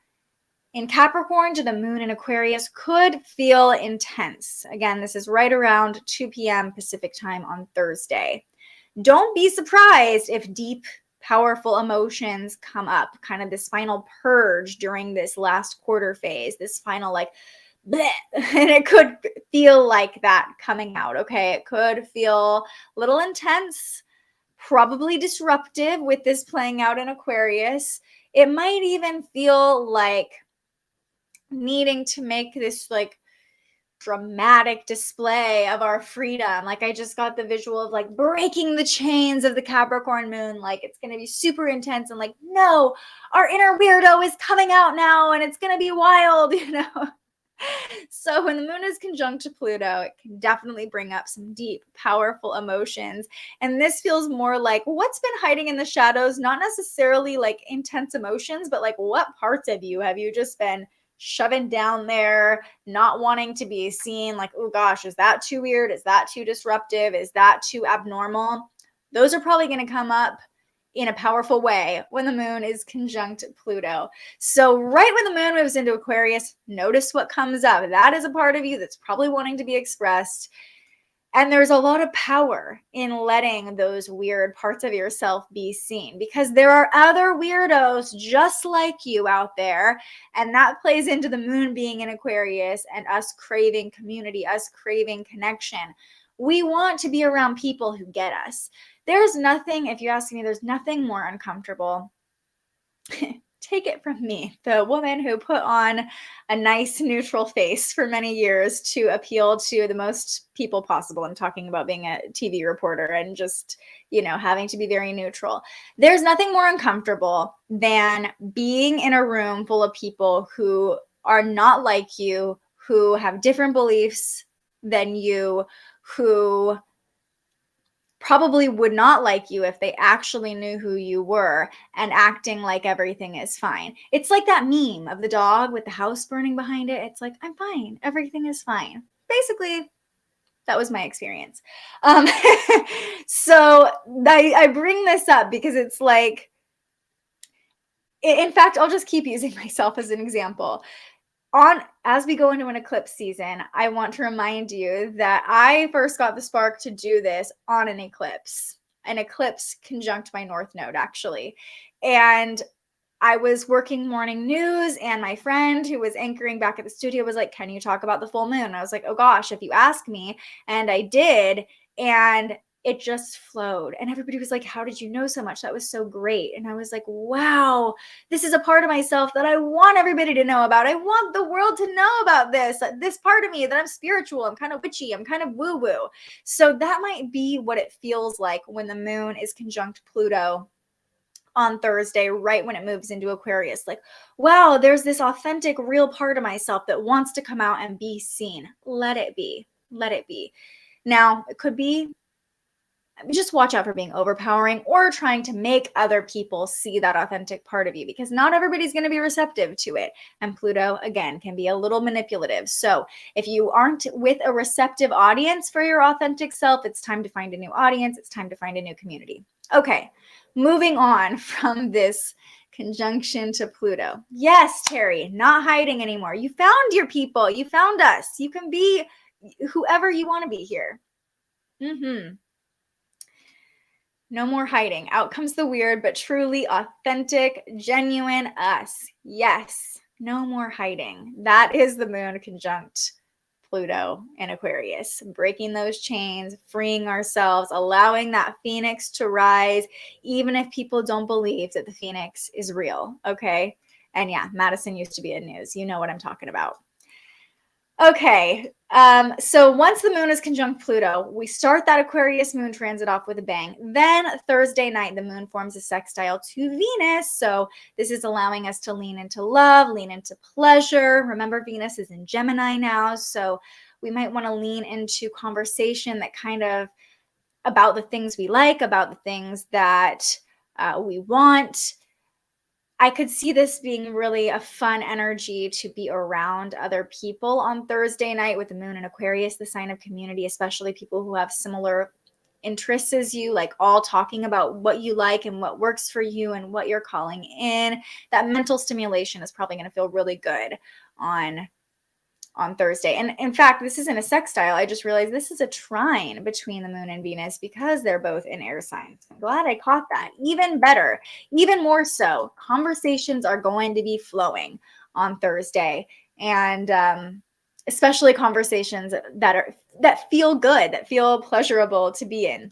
in Capricorn to the moon in Aquarius could feel intense. Again, this is right around 2 p.m. Pacific time on Thursday. Don't be surprised if deep, powerful emotions come up, kind of this final purge during this last quarter phase, this final like, bleh. And it could feel like that coming out, okay? It could feel a little intense, probably disruptive with this playing out in Aquarius. It might even feel like needing to make this like dramatic display of our freedom. Like I just got the visual of like breaking the chains of the Capricorn moon. Like it's going to be super intense and like, no, our inner weirdo is coming out now and it's going to be wild, you know? So when the moon is conjunct to Pluto, it can definitely bring up some deep, powerful emotions. And this feels more like what's been hiding in the shadows, not necessarily like intense emotions, but like what parts of you have you just been shoving down there, not wanting to be seen? Like, oh gosh, is that too weird? Is that too disruptive? Is that too abnormal? Those are probably going to come up in a powerful way when the moon is conjunct Pluto. So right when the moon moves into Aquarius, notice what comes up. That is a part of you that's probably wanting to be expressed. And there's a lot of power in letting those weird parts of yourself be seen, because there are other weirdos just like you out there. And that plays into the moon being in Aquarius and us craving community, us craving connection. We want to be around people who get us. There's nothing, if you ask me, there's nothing more uncomfortable. Take it from me, the woman who put on a nice neutral face for many years to appeal to the most people possible. I'm talking about being a TV reporter and just, you know, having to be very neutral. There's nothing more uncomfortable than being in a room full of people who are not like you, who have different beliefs than you, who probably would not like you if they actually knew who you were, and acting like everything is fine. It's like that meme of the dog with the house burning behind it. It's like, I'm fine. Everything is fine. Basically, that was my experience. So I bring this up because it's like, in fact, I'll just keep using myself as an example. As we go into an eclipse season, I want to remind you that I first got the spark to do this on an eclipse conjunct my North Node, actually. And I was working morning news, and my friend who was anchoring back at the studio was like, can you talk about the full moon? And I was like, oh gosh, if you ask me. And I did. And it just flowed. And everybody was like, how did you know so much? That was so great. And I was like, wow, this is a part of myself that I want everybody to know about. I want the world to know about this part of me, that I'm spiritual, I'm kind of witchy, I'm kind of woo-woo. So that might be what it feels like when the moon is conjunct Pluto on Thursday, right when it moves into Aquarius. Like, wow, there's this authentic, real part of myself that wants to come out and be seen. Let it be. Let it be. Now, it could be, just watch out for being overpowering or trying to make other people see that authentic part of you, because not everybody's going to be receptive to it. And Pluto, again, can be a little manipulative. So if you aren't with a receptive audience for your authentic self, it's time to find a new audience. It's time to find a new community. Okay, moving on from this conjunction to Pluto. Yes, Terry, not hiding anymore. You found your people. You found us. You can be whoever you want to be here. No more hiding. Out comes the weird, but truly authentic, genuine us. Yes, no more hiding. That is the moon conjunct Pluto in Aquarius. Breaking those chains, freeing ourselves, allowing that phoenix to rise, even if people don't believe that the phoenix is real. Okay. And yeah, Madison used to be in news. You know what I'm talking about. Okay, so once the moon is conjunct Pluto, we start that Aquarius moon transit off with a bang. Then Thursday night, the moon forms a sextile to Venus. So this is allowing us to lean into love, lean into pleasure. Remember, Venus is in Gemini now. So we might want to lean into conversation that kind of about the things we like, about the things that we want. I could see this being really a fun energy to be around other people on Thursday night with the moon in Aquarius, the sign of community, especially people who have similar interests as you, like all talking about what you like and what works for you and what you're calling in. That mental stimulation is probably going to feel really good on Thursday. And in fact, this isn't a sextile. I just realized this is a trine between the moon and Venus because they're both in air signs. I'm glad I caught that. Even better, even more so, conversations are going to be flowing on Thursday. And especially conversations that feel good, that feel pleasurable to be in.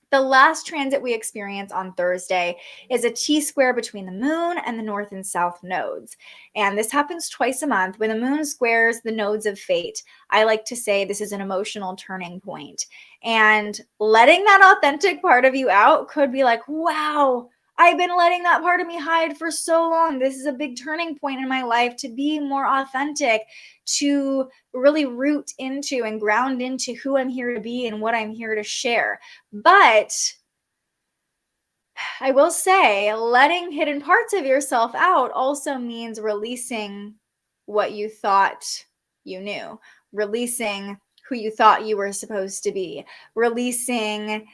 The last transit we experience on Thursday is a T-square between the moon and the north and south nodes. And this happens twice a month when the moon squares the nodes of fate. I like to say this is an emotional turning point. And letting that authentic part of you out could be like, wow, I've been letting that part of me hide for so long. This is a big turning point in my life to be more authentic, to really root into and ground into who I'm here to be and what I'm here to share. But I will say, letting hidden parts of yourself out also means releasing what you thought you knew, releasing who you thought you were supposed to be, releasing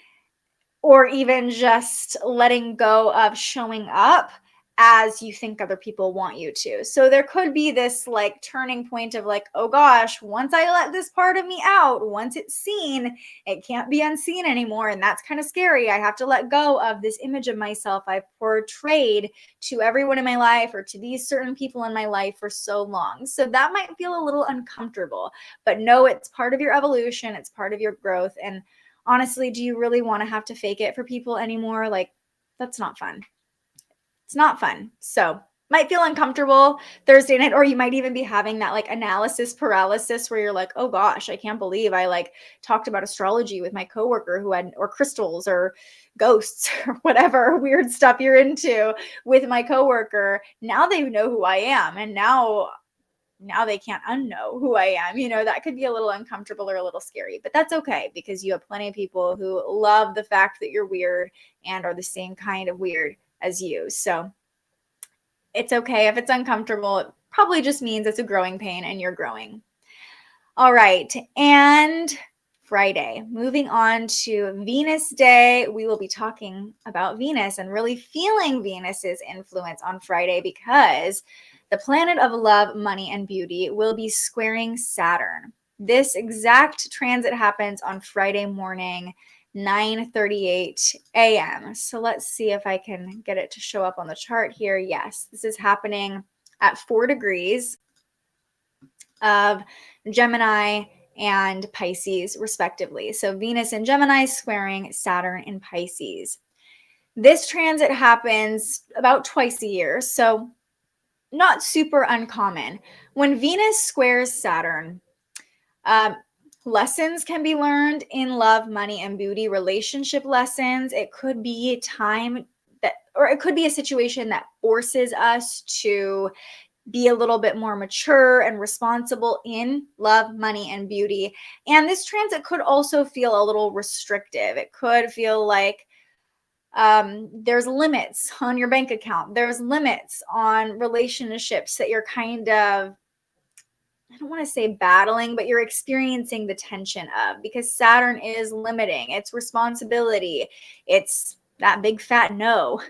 or even just letting go of showing up as you think other people want you to. So there could be this like turning point of like, oh gosh, once I let this part of me out, once it's seen, it can't be unseen anymore. And that's kind of scary. I have to let go of this image of myself I've portrayed to everyone in my life or to these certain people in my life for so long. So that might feel a little uncomfortable, but no, it's part of your evolution. It's part of your growth. And honestly, do you really want to have to fake it for people anymore? Like, that's not fun. It's not fun. So might feel uncomfortable Thursday night, or you might even be having that like analysis paralysis where you're like, oh gosh, I can't believe I like talked about astrology with my coworker who had, or crystals or ghosts or whatever weird stuff you're into with my coworker. Now they know who I am. And now they can't unknow who I am. You know, that could be a little uncomfortable or a little scary, but that's okay because you have plenty of people who love the fact that you're weird and are the same kind of weird as you. So it's okay if it's uncomfortable. It probably just means it's a growing pain and you're growing. All right. And Friday, moving on to Venus Day, we will be talking about Venus and really feeling Venus's influence on Friday because the planet of love, money, and beauty will be squaring Saturn. This exact transit happens on Friday morning, 9:38 a.m. So let's see if I can get it to show up on the chart here. Yes, this is happening at 4 degrees of Gemini and Pisces, respectively. So Venus in Gemini squaring Saturn in Pisces. This transit happens about twice a year, so not super uncommon. When Venus squares Saturn, lessons can be learned in love, money, and beauty, relationship lessons. It could be time that, or it could be a situation that forces us to be a little bit more mature and responsible in love, money, and beauty. And this transit could also feel a little restrictive. It could feel like there's limits on your bank account. There's limits on relationships that you're kind of, I don't want to say battling, but you're experiencing the tension of, because Saturn is limiting. It's responsibility. It's that big fat no.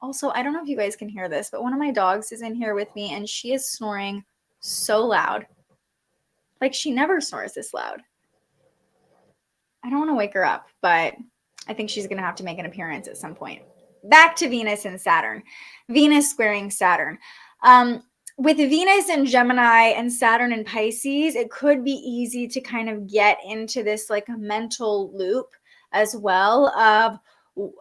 Also, I don't know if you guys can hear this, but one of my dogs is in here with me and she is snoring so loud. Like, she never snores this loud. I don't want to wake her up, but I think she's going to have to make an appearance at some point. Back to Venus and Saturn. Venus squaring Saturn. With Venus in Gemini and Saturn in Pisces, it could be easy to kind of get into this like mental loop as well of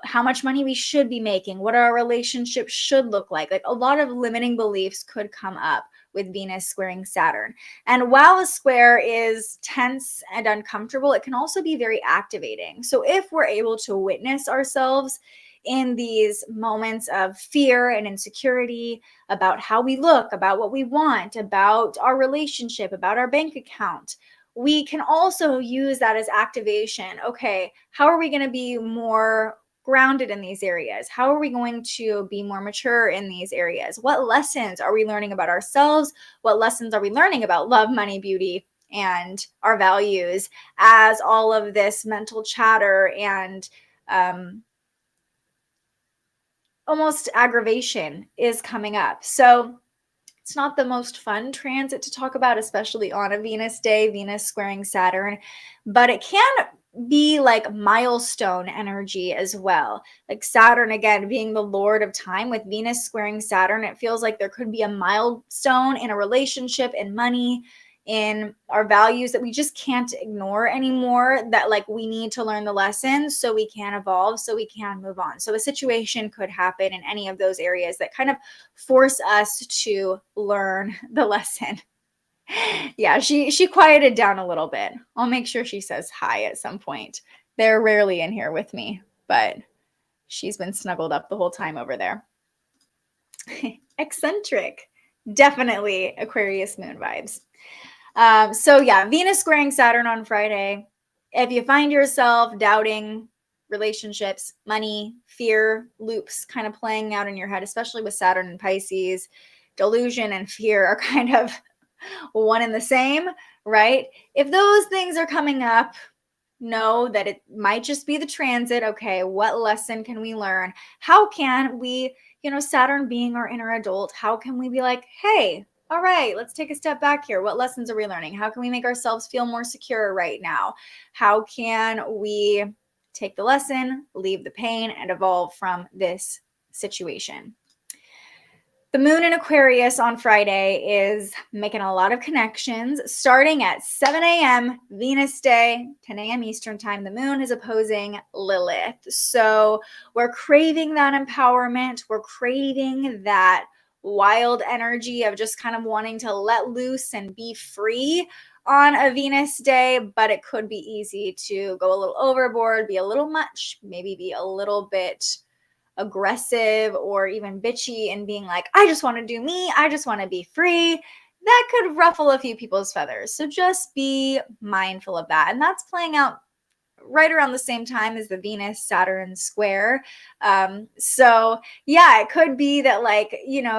how much money we should be making, what our relationship should look like. Like, a lot of limiting beliefs could come up with Venus squaring Saturn. And while a square is tense and uncomfortable, it can also be very activating. So if we're able to witness ourselves in these moments of fear and insecurity about how we look, about what we want, about our relationship, about our bank account, we can also use that as activation. Okay, how are we going to be more grounded in these areas? How are we going to be more mature in these areas? What lessons are we learning about ourselves? What lessons are we learning about love, money, beauty, and our values as all of this mental chatter and almost aggravation is coming up? So it's not the most fun transit to talk about, especially on a Venus day, Venus squaring Saturn, but it can be like milestone energy as well. Like Saturn, again, being the Lord of time, with Venus squaring Saturn, it feels like there could be a milestone in a relationship, in money, in our values that we just can't ignore anymore, that like we need to learn the lessons so we can evolve, so we can move on. So a situation could happen in any of those areas that kind of force us to learn the lesson. Yeah, she quieted down a little bit. I'll make sure she says hi at some point. They're rarely in here with me, but she's been snuggled up the whole time over there. Eccentric. Definitely Aquarius moon vibes. So yeah, Venus squaring Saturn on Friday. If you find yourself doubting relationships, money, fear loops kind of playing out in your head, especially with Saturn and Pisces, delusion and fear are kind of one and the same, right? If those things are coming up, know that it might just be the transit. Okay, what lesson can we learn? How can we, Saturn being our inner adult, how can we be like, hey, all right, let's take a step back here. What lessons are we learning? How can we make ourselves feel more secure right now? How can we take the lesson, leave the pain, and evolve from this situation? The moon in Aquarius on Friday is making a lot of connections. Starting at 7 a.m. Venus day, 10 a.m. Eastern time, the moon is opposing Lilith. So we're craving that empowerment. We're craving that wild energy of just kind of wanting to let loose and be free on a Venus day, but it could be easy to go a little overboard, be a little much, maybe be a little bit aggressive or even bitchy and being like, I just want to do me, I just want to be free. That could ruffle a few people's feathers. So just be mindful of that. And that's playing out right around the same time as the Venus Saturn square. So yeah, it could be that like,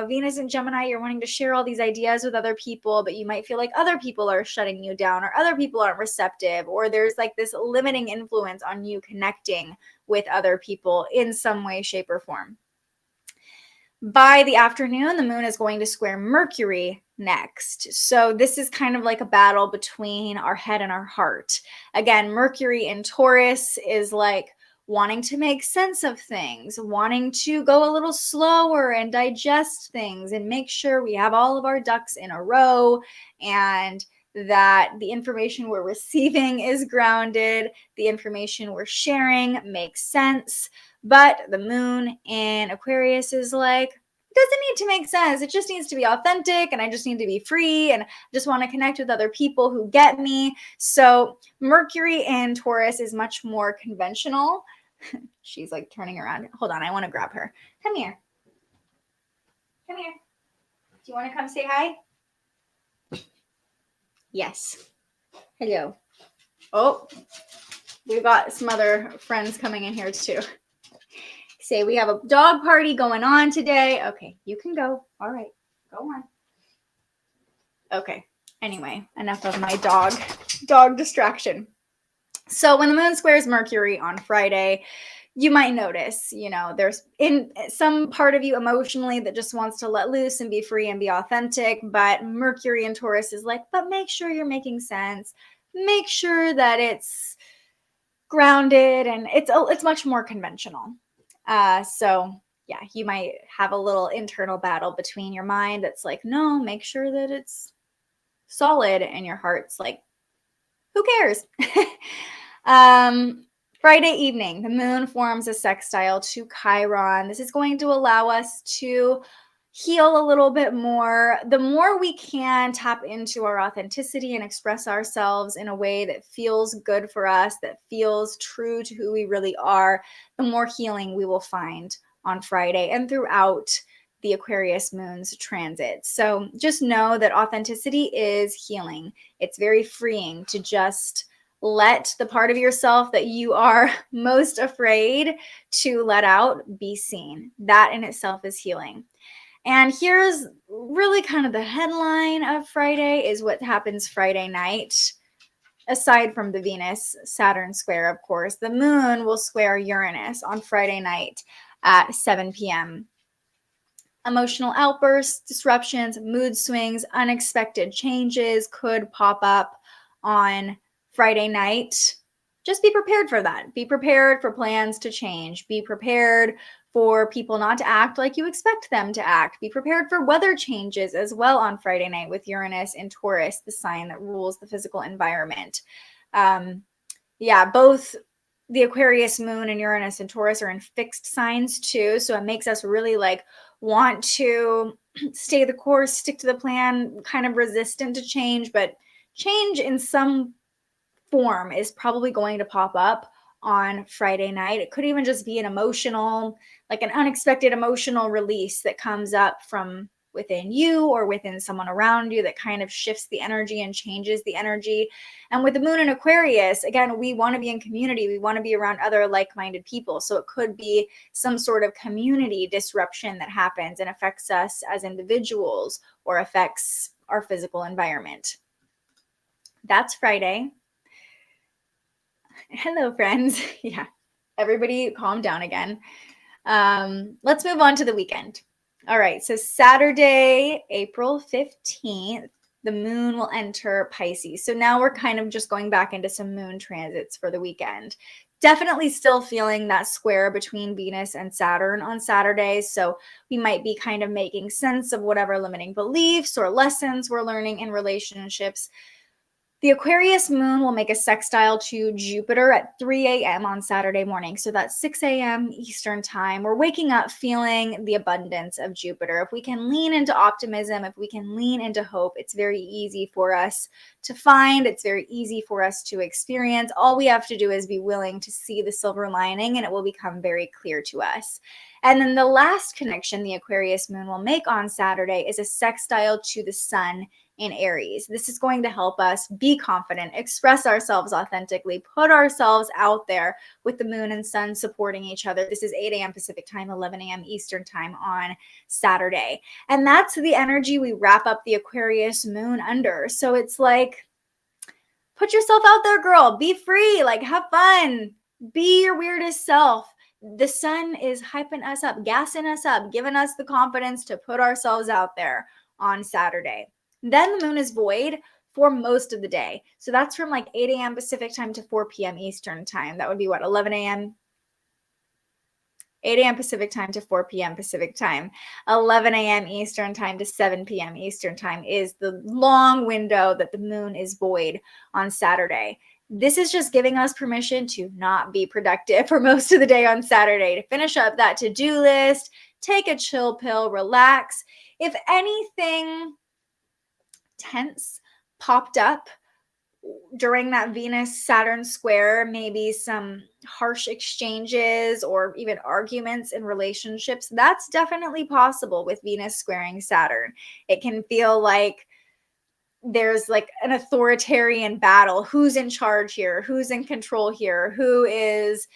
Venus and Gemini, you're wanting to share all these ideas with other people, but you might feel like other people are shutting you down or other people aren't receptive, or there's like this limiting influence on you connecting with other people in some way, shape, or form. By the afternoon, the moon is going to square Mercury next. So this is kind of like a battle between our head and our heart. Again, Mercury in Taurus is like wanting to make sense of things, wanting to go a little slower and digest things and make sure we have all of our ducks in a row and that the information we're receiving is grounded, the information we're sharing makes sense. But the moon in Aquarius is like, it doesn't need to make sense. It just needs to be authentic, and I just need to be free, and I just want to connect with other people who get me. So Mercury in Taurus is much more conventional. She's like turning around. Hold on, I want to grab her. Come here. Come here. Do you want to come say hi? Yes. Hello. Oh, we've got some other friends coming in here too. Say we have a dog party going on today. Okay, you can go. All right, go on. Okay, anyway, enough of my dog distraction. So when the moon squares Mercury on Friday, you might notice, there's in some part of you emotionally that just wants to let loose and be free and be authentic. But Mercury in Taurus is like, but make sure you're making sense. Make sure that it's grounded, and it's much more conventional. So yeah, you might have a little internal battle between your mind that's like, no, make sure that it's solid, and your heart's like, who cares? Friday evening, the moon forms a sextile to Chiron. This is going to allow us to heal a little bit more. The more we can tap into our authenticity and express ourselves in a way that feels good for us, that feels true to who we really are, the more healing we will find on Friday and throughout the Aquarius moon's transit. So just know that authenticity is healing. It's very freeing to just let the part of yourself that you are most afraid to let out be seen. That in itself is healing. And here's really kind of the headline of Friday is what happens Friday night. Aside from the Venus-Saturn square, of course, the moon will square Uranus on Friday night at 7 p.m. Emotional outbursts, disruptions, mood swings, unexpected changes could pop up on Friday night. Just be prepared for that. Be prepared for plans to change. Be prepared for people not to act like you expect them to act. Be prepared for weather changes as well on Friday night with Uranus in Taurus, the sign that rules the physical environment. Both the Aquarius moon and Uranus and Taurus are in fixed signs too. So it makes us really want to stay the course, stick to the plan, kind of resistant to change, but change in some form is probably going to pop up on Friday night. It could even just be an emotional, an unexpected emotional release that comes up from within you or within someone around you that kind of shifts the energy and changes the energy. And with the moon in Aquarius, again, we want to be in community. We want to be around other like-minded people. So it could be some sort of community disruption that happens and affects us as individuals or affects our physical environment. That's Friday. Hello, friends. Yeah, everybody calm down again. Let's move on to the weekend. All right, so Saturday, April 15th, the moon will enter Pisces. So now we're kind of just going back into some moon transits for the weekend. Definitely still feeling that square between Venus and Saturn on Saturday. So we might be kind of making sense of whatever limiting beliefs or lessons we're learning in relationships. The Aquarius moon will make a sextile to Jupiter at 3 a.m. on Saturday morning. So that's 6 a.m. Eastern time. We're waking up feeling the abundance of Jupiter. If we can lean into optimism, if we can lean into hope, it's very easy for us to find. It's very easy for us to experience. All we have to do is be willing to see the silver lining, and it will become very clear to us. And then the last connection the Aquarius moon will make on Saturday is a sextile to the sun in Aries. This is going to help us be confident, express ourselves authentically, put ourselves out there with the moon and sun supporting each other. This is 8 a.m. Pacific time, 11 a.m. Eastern time on Saturday. And that's the energy we wrap up the Aquarius moon under. So it's like, put yourself out there, girl. Be free. Have fun. Be your weirdest self. The sun is hyping us up, gassing us up, giving us the confidence to put ourselves out there on Saturday. Then the moon is void for most of the day. So that's from 8 a.m. Pacific time to 4 p.m. Eastern time. That would be 11 a.m. 8 a.m. Pacific time to 4 p.m. Pacific time. 11 a.m. Eastern time to 7 p.m. Eastern time is the long window that the moon is void on Saturday. This is just giving us permission to not be productive for most of the day on Saturday, to finish up that to-do list, take a chill pill, relax. If anything tense popped up during that Venus-Saturn square, maybe some harsh exchanges or even arguments in relationships, that's definitely possible with Venus squaring Saturn. It can feel like there's like an authoritarian battle. Who's in charge here? Who's in control here? Who is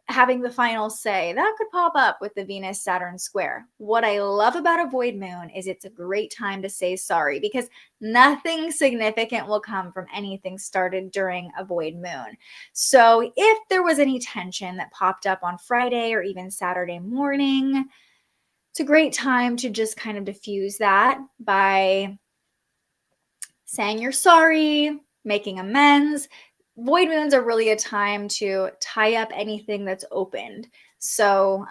having the final say? That could pop up with the Venus-Saturn square. What I love about a void moon is it's a great time to say sorry, because nothing significant will come from anything started during a void moon. So if there was any tension that popped up on Friday or even Saturday morning, it's a great time to just kind of diffuse that by saying you're sorry, making amends. Void moons are really a time to tie up anything that's opened. So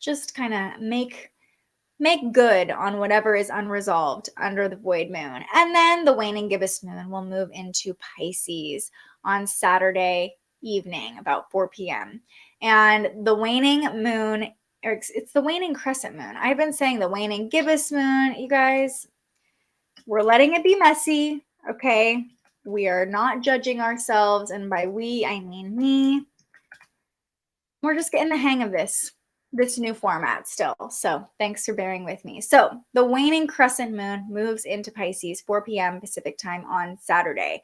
just kind of make good on whatever is unresolved under the void moon. And then the waning gibbous moon will move into Pisces on Saturday evening, about 4 p.m. And the waning moon, or it's the waning crescent moon. I've been saying the waning gibbous moon, you guys. We're letting it be messy, okay? We are not judging ourselves, and by we, I mean me. We're just getting the hang of this new format still, so thanks for bearing with me. So the waning crescent moon moves into Pisces, 4 p.m. Pacific time on Saturday.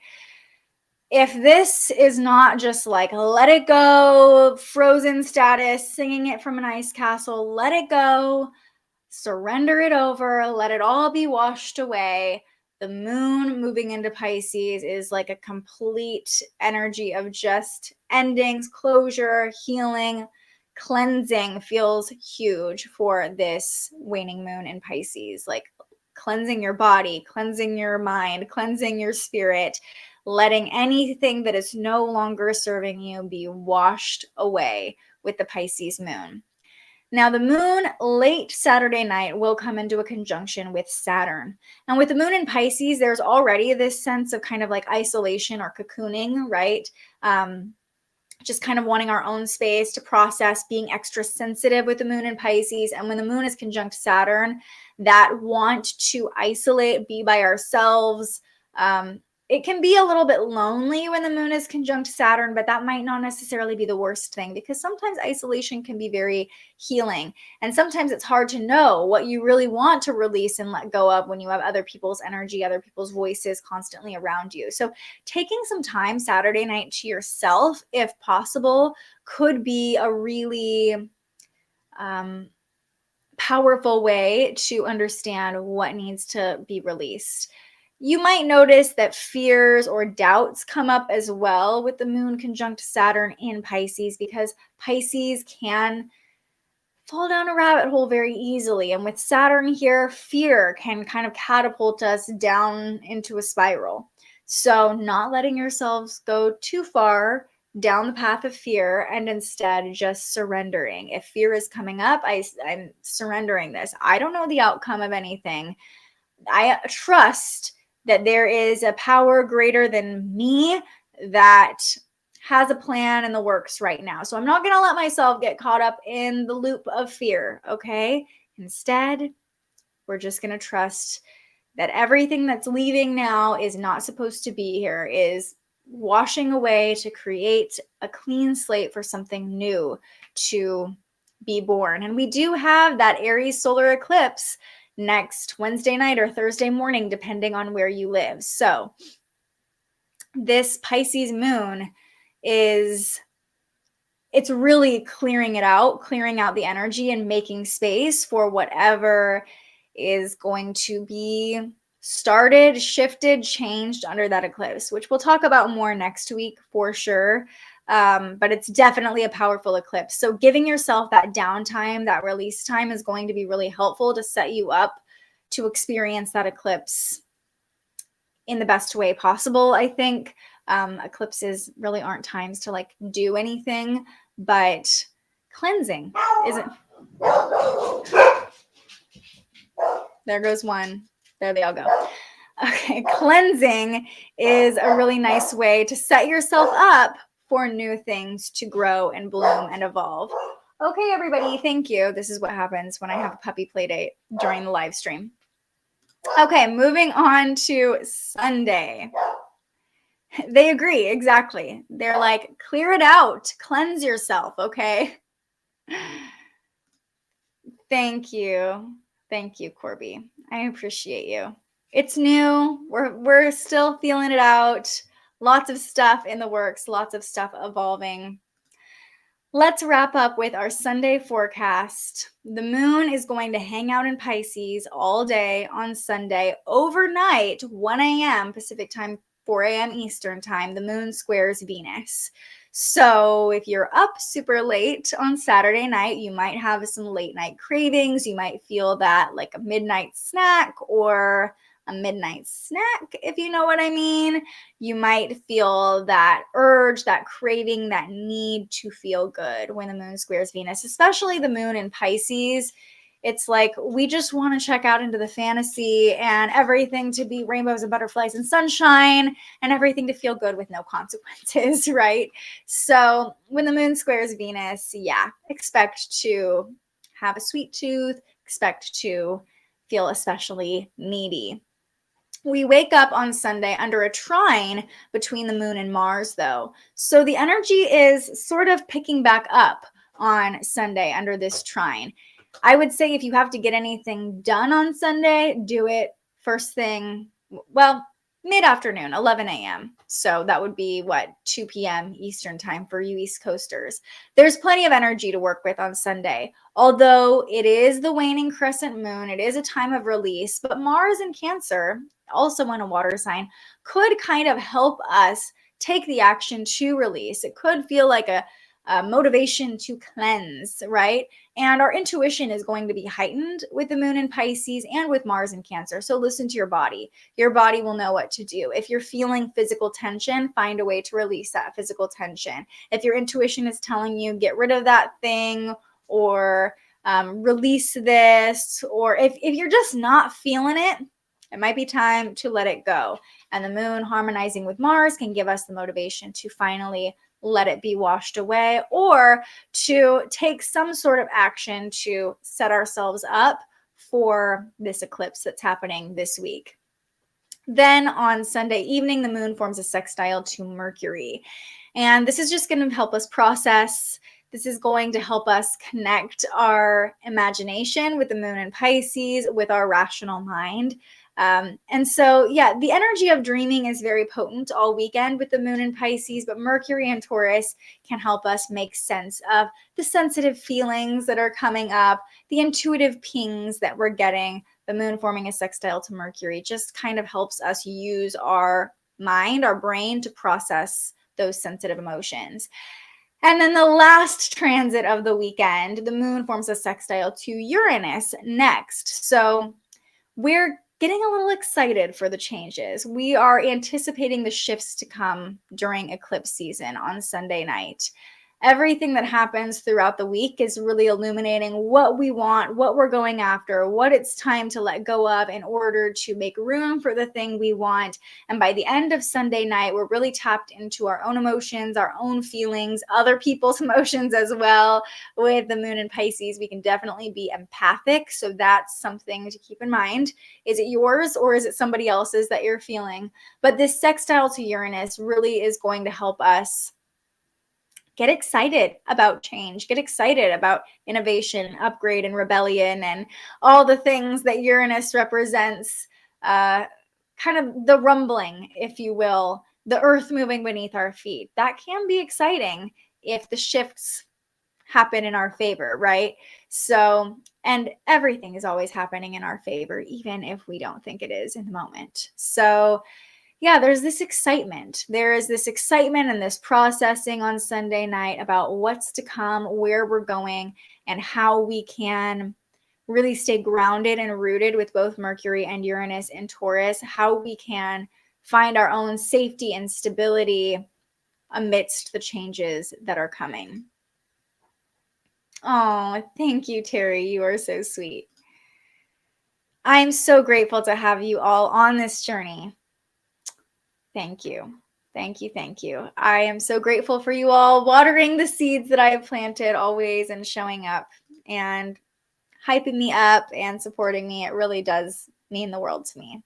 If this is not just like let it go, frozen status, singing it from an ice castle, let it go, surrender it over, let it all be washed away. The moon moving into Pisces is like a complete energy of just endings, closure, healing, cleansing. Feels huge for this waning moon in Pisces, like cleansing your body, cleansing your mind, cleansing your spirit, letting anything that is no longer serving you be washed away with the Pisces moon. Now, the moon late Saturday night will come into a conjunction with Saturn. And with the moon in Pisces, there's already this sense of kind of like isolation or cocooning, right? Just kind of wanting our own space to process, being extra sensitive with the moon in Pisces. And when the moon is conjunct Saturn, that want to isolate, be by ourselves, it can be a little bit lonely when the moon is conjunct Saturn, but that might not necessarily be the worst thing, because sometimes isolation can be very healing. And sometimes it's hard to know what you really want to release and let go of when you have other people's energy, other people's voices constantly around you. So taking some time Saturday night to yourself, if possible, could be a really powerful way to understand what needs to be released. You might notice that fears or doubts come up as well with the moon conjunct Saturn in Pisces, because Pisces can fall down a rabbit hole very easily. And with Saturn here, fear can kind of catapult us down into a spiral. So not letting yourselves go too far down the path of fear, and instead just surrendering. If fear is coming up, I'm surrendering this. I don't know the outcome of anything. I trust that there is a power greater than me that has a plan in the works right now. So I'm not going to let myself get caught up in the loop of fear, okay? Instead, we're just going to trust that everything that's leaving now is not supposed to be here, is washing away to create a clean slate for something new to be born. And we do have that Aries solar eclipse next Wednesday night or Thursday morning, depending on where you live. So this Pisces moon it's really clearing out the energy and making space for whatever is going to be started, shifted, changed under that eclipse, which we'll talk about more next week for sure. But it's definitely a powerful eclipse. So giving yourself that downtime, that release time, is going to be really helpful to set you up to experience that eclipse in the best way possible. I think eclipses really aren't times to like do anything, but cleansing isn't. There goes one. There they all go. Okay, cleansing is a really nice way to set yourself up for new things to grow and bloom and evolve. Okay, everybody, thank you. This is what happens when I have a puppy play date during the live stream. Okay, moving on to Sunday. They agree, exactly. They're like, clear it out, cleanse yourself, okay? Thank you. Thank you, Corby. I appreciate you. It's new. We're still feeling it out. Lots of stuff in the works, lots of stuff evolving. Let's wrap up with our Sunday forecast. The moon is going to hang out in Pisces all day on Sunday. Overnight, 1 a.m. Pacific time, 4 a.m. Eastern time, the moon squares Venus. So if you're up super late on Saturday night, you might have some late night cravings. You might feel that like a midnight snack or a midnight snack, if you know what I mean. You might feel that urge, that craving, that need to feel good when the moon squares Venus, especially the moon in Pisces. It's like we just want to check out into the fantasy and everything to be rainbows and butterflies and sunshine and everything to feel good with no consequences, right? So when the moon squares Venus, yeah, expect to have a sweet tooth, expect to feel especially needy. We wake up on Sunday under a trine between the moon and Mars, though. So the energy is sort of picking back up on Sunday under this trine. I would say if you have to get anything done on Sunday, do it first thing, well, mid-afternoon, 11 a.m. So that would be, 2 p.m. Eastern time for you East Coasters. There's plenty of energy to work with on Sunday. Although it is the waning crescent moon, it is a time of release, but Mars in Cancer, also in a water sign, could kind of help us take the action to release. It could feel like a motivation to cleanse, right? And our intuition is going to be heightened with the moon in Pisces and with Mars in Cancer. So listen to your body. Your body will know what to do. If you're feeling physical tension, find a way to release that physical tension. If your intuition is telling you, get rid of that thing, or release this, or if you're just not feeling it, it might be time to let it go. And the moon harmonizing with Mars can give us the motivation to finally let it be washed away, or to take some sort of action to set ourselves up for this eclipse that's happening this week. Then on Sunday evening, the moon forms a sextile to Mercury. And this is just going to help us process. This is going to help us connect our imagination with the moon in Pisces, with our rational mind. And so, yeah, the energy of dreaming is very potent all weekend with the moon in Pisces, but Mercury and Taurus can help us make sense of the sensitive feelings that are coming up, the intuitive pings that we're getting. The moon forming a sextile to Mercury just kind of helps us use our mind, our brain, to process those sensitive emotions. And then the last transit of the weekend, the moon forms a sextile to Uranus next. So we're getting a little excited for the changes. We are anticipating the shifts to come during eclipse season on Sunday night. Everything that happens throughout the week is really illuminating what we want, what we're going after, what it's time to let go of in order to make room for the thing we want. And by the end of Sunday night, we're really tapped into our own emotions, our own feelings, other people's emotions as well. With the moon in Pisces, we can definitely be empathic. So that's something to keep in mind. Is it yours or is it somebody else's that you're feeling? But this sextile to Uranus really is going to help us get excited about change, get excited about innovation, upgrade, and rebellion, and all the things that Uranus represents, kind of the rumbling, if you will, the earth moving beneath our feet. That can be exciting if the shifts happen in our favor, right? So, and everything is always happening in our favor, even if we don't think it is in the moment. So, yeah, there's this excitement. There is this excitement and this processing on Sunday night about what's to come, where we're going, and how we can really stay grounded and rooted with both Mercury and Uranus and Taurus, how we can find our own safety and stability amidst the changes that are coming. Oh, thank you, Terry. You are so sweet. I'm so grateful to have you all on this journey. Thank you. Thank you. Thank you. I am so grateful for you all watering the seeds that I have planted always and showing up and hyping me up and supporting me. It really does mean the world to me.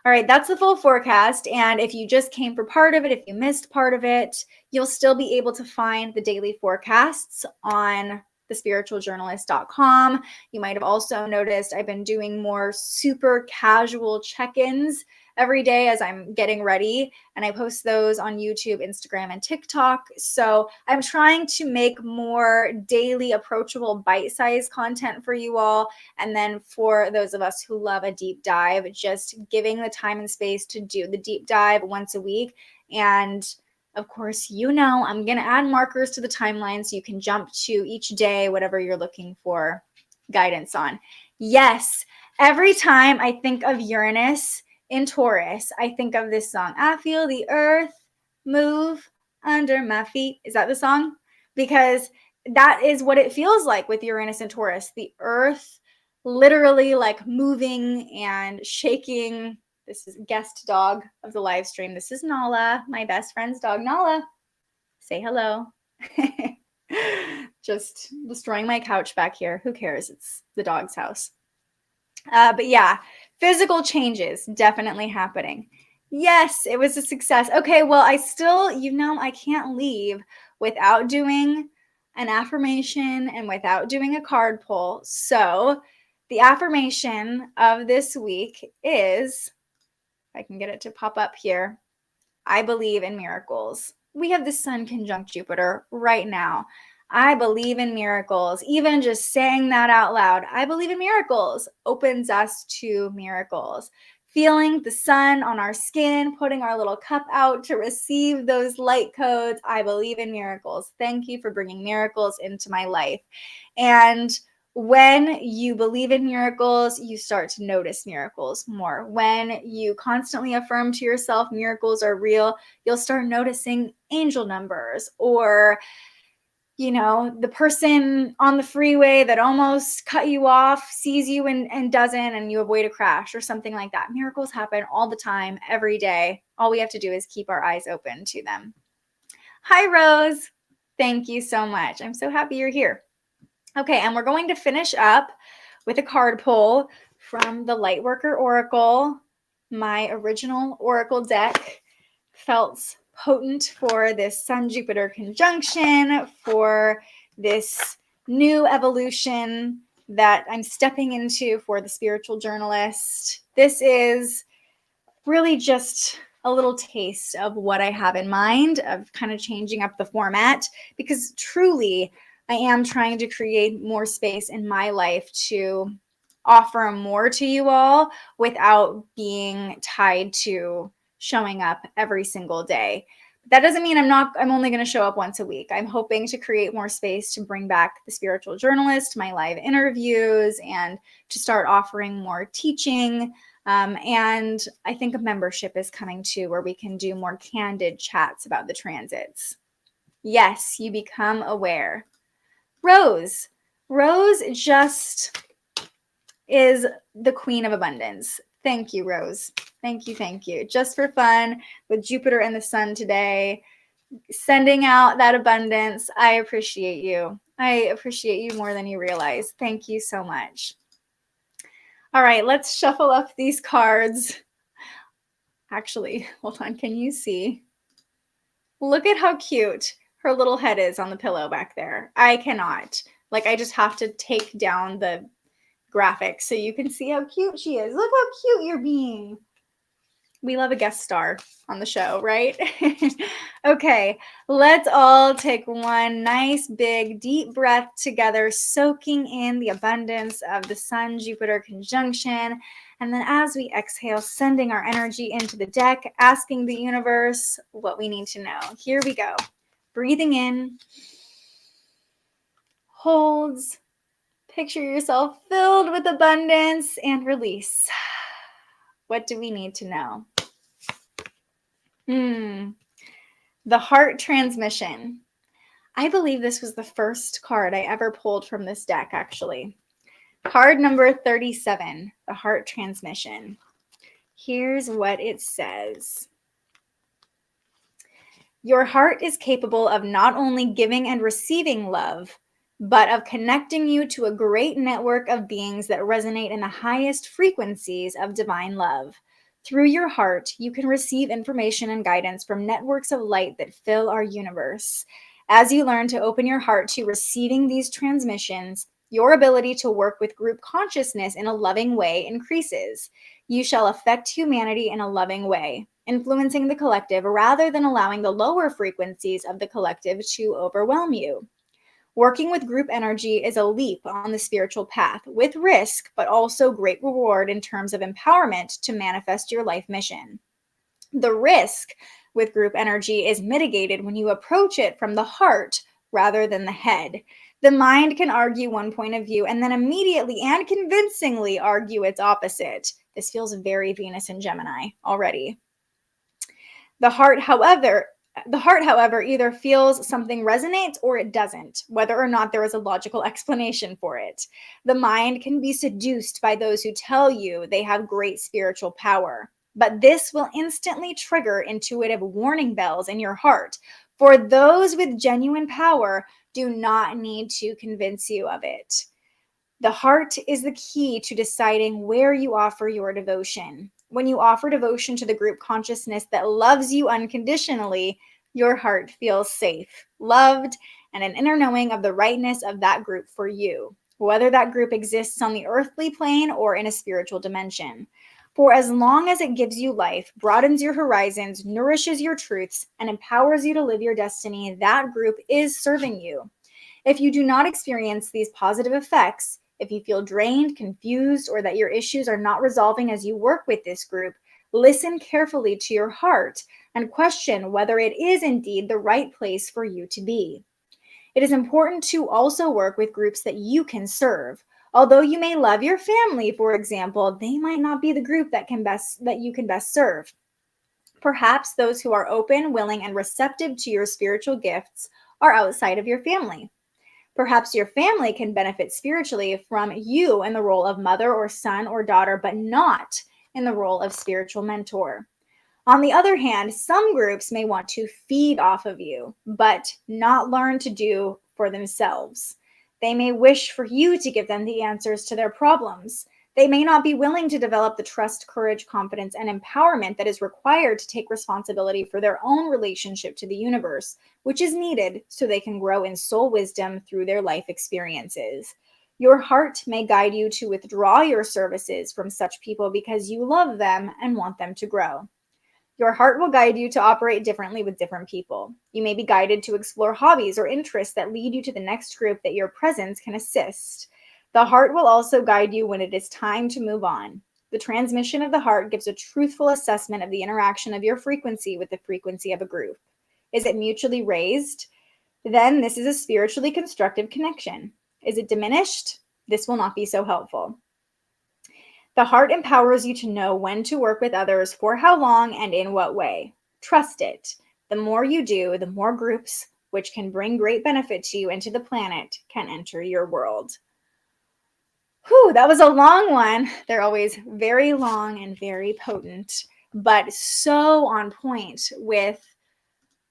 All right, that's the full forecast. And if you just came for part of it, if you missed part of it, you'll still be able to find the daily forecasts on thespiritualjournalist.com. You might have also noticed I've been doing more super casual check-ins every day as I'm getting ready, and I post those on YouTube, Instagram, and TikTok. So I'm trying to make more daily approachable bite-sized content for you all. And then for those of us who love a deep dive, just giving the time and space to do the deep dive once a week. And of course, you know, I'm going to add markers to the timeline so you can jump to each day, whatever you're looking for guidance on. Yes, every time I think of Uranus in Taurus, I think of this song. I feel the earth move under my feet. Is that the song? Because that is what it feels like with Uranus and Taurus. The earth literally like moving and shaking. This is guest dog of the live stream. This is Nala, my best friend's dog. Nala, say hello. Just destroying my couch back here. Who cares? It's the dog's house. But yeah, physical changes definitely happening. Yes, it was a success. Okay, well, I still, you know, I can't leave without doing an affirmation and without doing a card pull. So the affirmation of this week is, if I can get it to pop up here, I believe in miracles. We have the sun conjunct Jupiter right now. I believe in miracles. Even just saying that out loud, I believe in miracles, opens us to miracles. Feeling the sun on our skin, putting our little cup out to receive those light codes. I believe in miracles. Thank you for bringing miracles into my life. And when you believe in miracles, you start to notice miracles more. When you constantly affirm to yourself miracles are real, you'll start noticing angel numbers, or you know, the person on the freeway that almost cut you off sees you and doesn't, and you avoid a crash or something like that. Miracles happen all the time, every day. All we have to do is keep our eyes open to them. Hi, Rose. Thank you so much. I'm so happy you're here. Okay, and we're going to finish up with a card pull from the Lightworker Oracle, my original Oracle deck. Felt potent for this Sun-Jupiter conjunction, for this new evolution that I'm stepping into for the spiritual journalist. This is really just a little taste of what I have in mind, of kind of changing up the format, because truly I am trying to create more space in my life to offer more to you all without being tied to showing up every single day. That doesn't mean I'm only going to show up once a week. I'm hoping to create more space to bring back the spiritual journalist, my live interviews, and to start offering more teaching. And I think a membership is coming too, where we can do more candid chats about the transits. Yes, you become aware. Rose just is the queen of abundance. Thank you, Rose. Thank you, thank you. Just for fun with Jupiter and the sun today, sending out that abundance. I appreciate you. I appreciate you more than you realize. Thank you so much. All right, let's shuffle up these cards. Actually, hold on. Can you see? Look at how cute her little head is on the pillow back there. I cannot. Like, I just have to take down the graphics so you can see how cute she is. Look how cute you're being. We love a guest star on the show, right? Okay, let's all take one nice big deep breath together, soaking in the abundance of the Sun-Jupiter conjunction. And then as we exhale, sending our energy into the deck, asking the universe what we need to know. Here we go. Breathing in. Holds. Picture yourself filled with abundance and release. What do we need to know? The heart transmission. I believe this was the first card I ever pulled from this deck, actually. Card number 37, the heart transmission. Here's what it says. Your heart is capable of not only giving and receiving love, but of connecting you to a great network of beings that resonate in the highest frequencies of divine love. Through your heart, you can receive information and guidance from networks of light that fill our universe. As you learn to open your heart to receiving these transmissions, your ability to work with group consciousness in a loving way increases. You shall affect humanity in a loving way, influencing the collective rather than allowing the lower frequencies of the collective to overwhelm you. Working with group energy is a leap on the spiritual path with risk, but also great reward in terms of empowerment to manifest your life mission. The risk with group energy is mitigated when you approach it from the heart rather than the head. The mind can argue one point of view and then immediately and convincingly argue its opposite. This feels very Venus and Gemini already. The heart, however, either feels something resonates or it doesn't, whether or not there is a logical explanation for it. The mind can be seduced by those who tell you they have great spiritual power, but this will instantly trigger intuitive warning bells in your heart. For those with genuine power do not need to convince you of it. The heart is the key to deciding where you offer your devotion. When you offer devotion to the group consciousness that loves you unconditionally, your heart feels safe, loved, and an inner knowing of the rightness of that group for you, whether that group exists on the earthly plane or in a spiritual dimension. For as long as it gives you life, broadens your horizons, nourishes your truths, and empowers you to live your destiny, that group is serving you. If you do not experience these positive effects, if you feel drained, confused, or that your issues are not resolving as you work with this group, listen carefully to your heart and question whether it is indeed the right place for you to be. It is important to also work with groups that you can serve. Although you may love your family, for example, they might not be the group that you can best serve. Perhaps those who are open, willing, and receptive to your spiritual gifts are outside of your family. Perhaps your family can benefit spiritually from you in the role of mother or son or daughter, but not in the role of spiritual mentor. On the other hand, some groups may want to feed off of you, but not learn to do for themselves. They may wish for you to give them the answers to their problems. They may not be willing to develop the trust, courage, confidence, and empowerment that is required to take responsibility for their own relationship to the universe, which is needed so they can grow in soul wisdom through their life experiences. Your heart may guide you to withdraw your services from such people because you love them and want them to grow. Your heart will guide you to operate differently with different people. You may be guided to explore hobbies or interests that lead you to the next group that your presence can assist. The heart will also guide you when it is time to move on. The transmission of the heart gives a truthful assessment of the interaction of your frequency with the frequency of a group. Is it mutually raised? Then this is a spiritually constructive connection. Is it diminished? This will not be so helpful. The heart empowers you to know when to work with others, for how long, and in what way. Trust it. The more you do, the more groups, which can bring great benefit to you and to the planet, can enter your world. Whew, that was a long one. They're always very long and very potent, but so on point with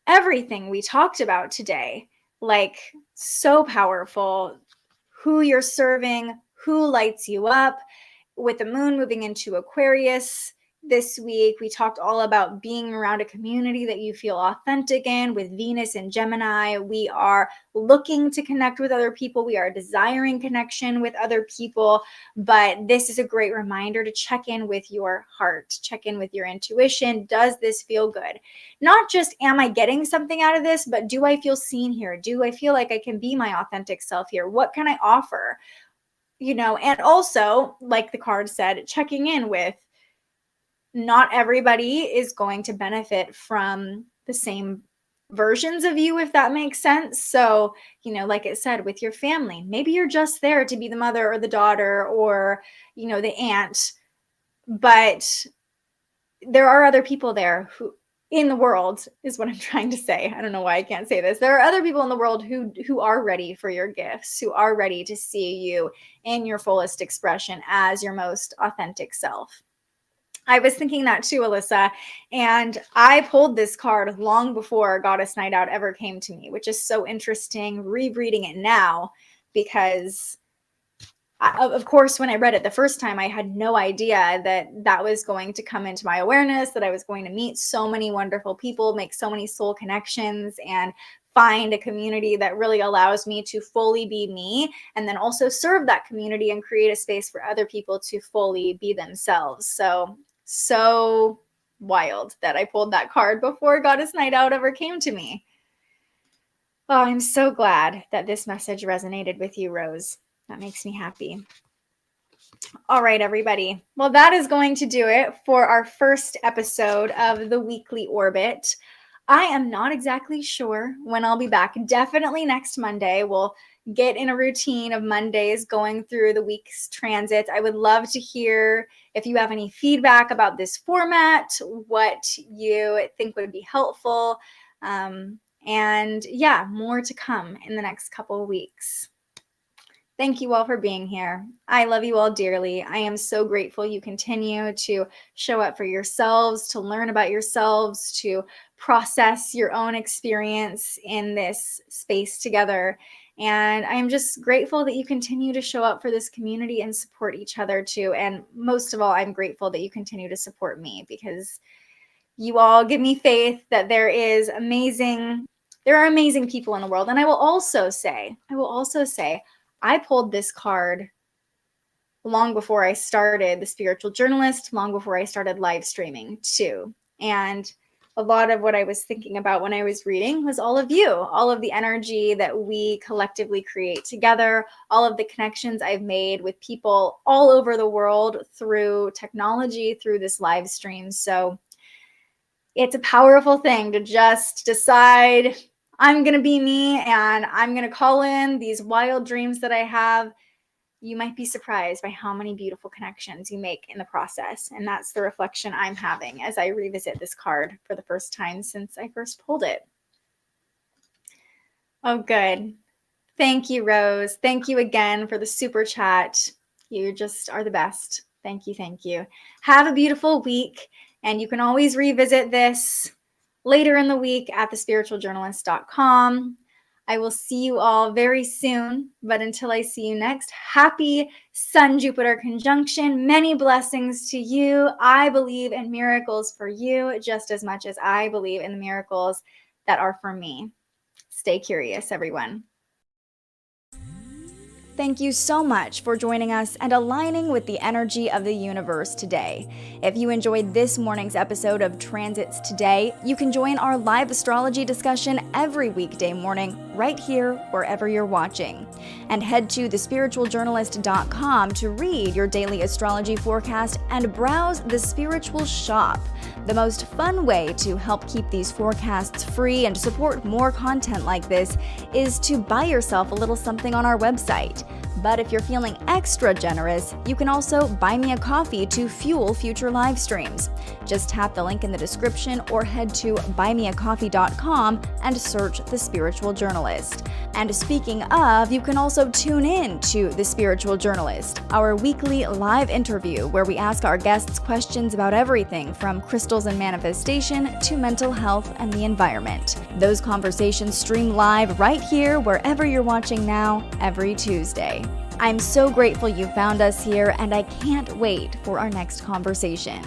everything we talked about today. Like, so powerful. Who you're serving, who lights you up. With the moon moving into Aquarius this week, we talked all about being around a community that you feel authentic in. With Venus and Gemini, we are looking to connect with other people. We are desiring connection with other people. But this is a great reminder to check in with your heart, check in with your intuition. Does this feel good? Not just, am I getting something out of this, but do I feel seen here? Do I feel like I can be my authentic self here? What can I offer? And also, like the card said, checking in with, not everybody is going to benefit from the same versions of you, if that makes sense. So, like it said, with your family, maybe you're just there to be the mother or the daughter or, the aunt, but there are other people there in the world is what I'm trying to say. I don't know why I can't say this. There are other people in the world who are ready for your gifts, who are ready to see you in your fullest expression as your most authentic self. I was thinking that too, Alyssa, and I pulled this card long before Goddess Night Out ever came to me, which is so interesting rereading it now because of course, when I read it the first time, I had no idea that that was going to come into my awareness, that I was going to meet so many wonderful people, make so many soul connections, and find a community that really allows me to fully be me, and then also serve that community and create a space for other people to fully be themselves. So wild that I pulled that card before Goddess Night Out ever came to me. Oh, I'm so glad that this message resonated with you, Rose. That makes me happy. All right, everybody. Well, that is going to do it for our first episode of the weekly orbit. I am not exactly sure when I'll be back. Definitely next Monday. We'll get in a routine of Mondays going through the week's transits. I would love to hear if you have any feedback about this format, what you think would be helpful. And yeah, more to come in the next couple of weeks. Thank you all for being here. I love you all dearly. I am so grateful you continue to show up for yourselves, to learn about yourselves, to process your own experience in this space together. And I'm just grateful that you continue to show up for this community and support each other too. And most of all, I'm grateful that you continue to support me because you all give me faith that there are amazing people in the world. And I will also say, I pulled this card long before I started The Spiritual Journalist, long before I started live streaming too. And a lot of what I was thinking about when I was reading was all of you, all of the energy that we collectively create together, all of the connections I've made with people all over the world through technology, through this live stream. So it's a powerful thing to just decide I'm going to be me and I'm going to call in these wild dreams that I have. You might be surprised by how many beautiful connections you make in the process. And that's the reflection I'm having as I revisit this card for the first time since I first pulled it. Oh, good. Thank you, Rose. Thank you again for the super chat. You just are the best. Thank you. Thank you. Have a beautiful week. And you can always revisit this later in the week at thespiritualjournalist.com. I will see you all very soon, but until I see you next, happy Sun-Jupiter conjunction. Many blessings to you. I believe in miracles for you just as much as I believe in the miracles that are for me. Stay curious, everyone. Thank you so much for joining us and aligning with the energy of the universe today. If you enjoyed this morning's episode of Transits Today, you can join our live astrology discussion every weekday morning right here wherever you're watching. And head to thespiritualjournalist.com to read your daily astrology forecast and browse the Spiritual Shop. The most fun way to help keep these forecasts free and support more content like this is to buy yourself a little something on our website. But if you're feeling extra generous, you can also buy me a coffee to fuel future live streams. Just tap the link in the description or head to buymeacoffee.com and search The Spiritual Journalist. And speaking of, you can also tune in to The Spiritual Journalist, our weekly live interview where we ask our guests questions about everything from crystals and manifestation to mental health and the environment. Those conversations stream live right here wherever you're watching now every Tuesday. I'm so grateful you found us here, and I can't wait for our next conversation.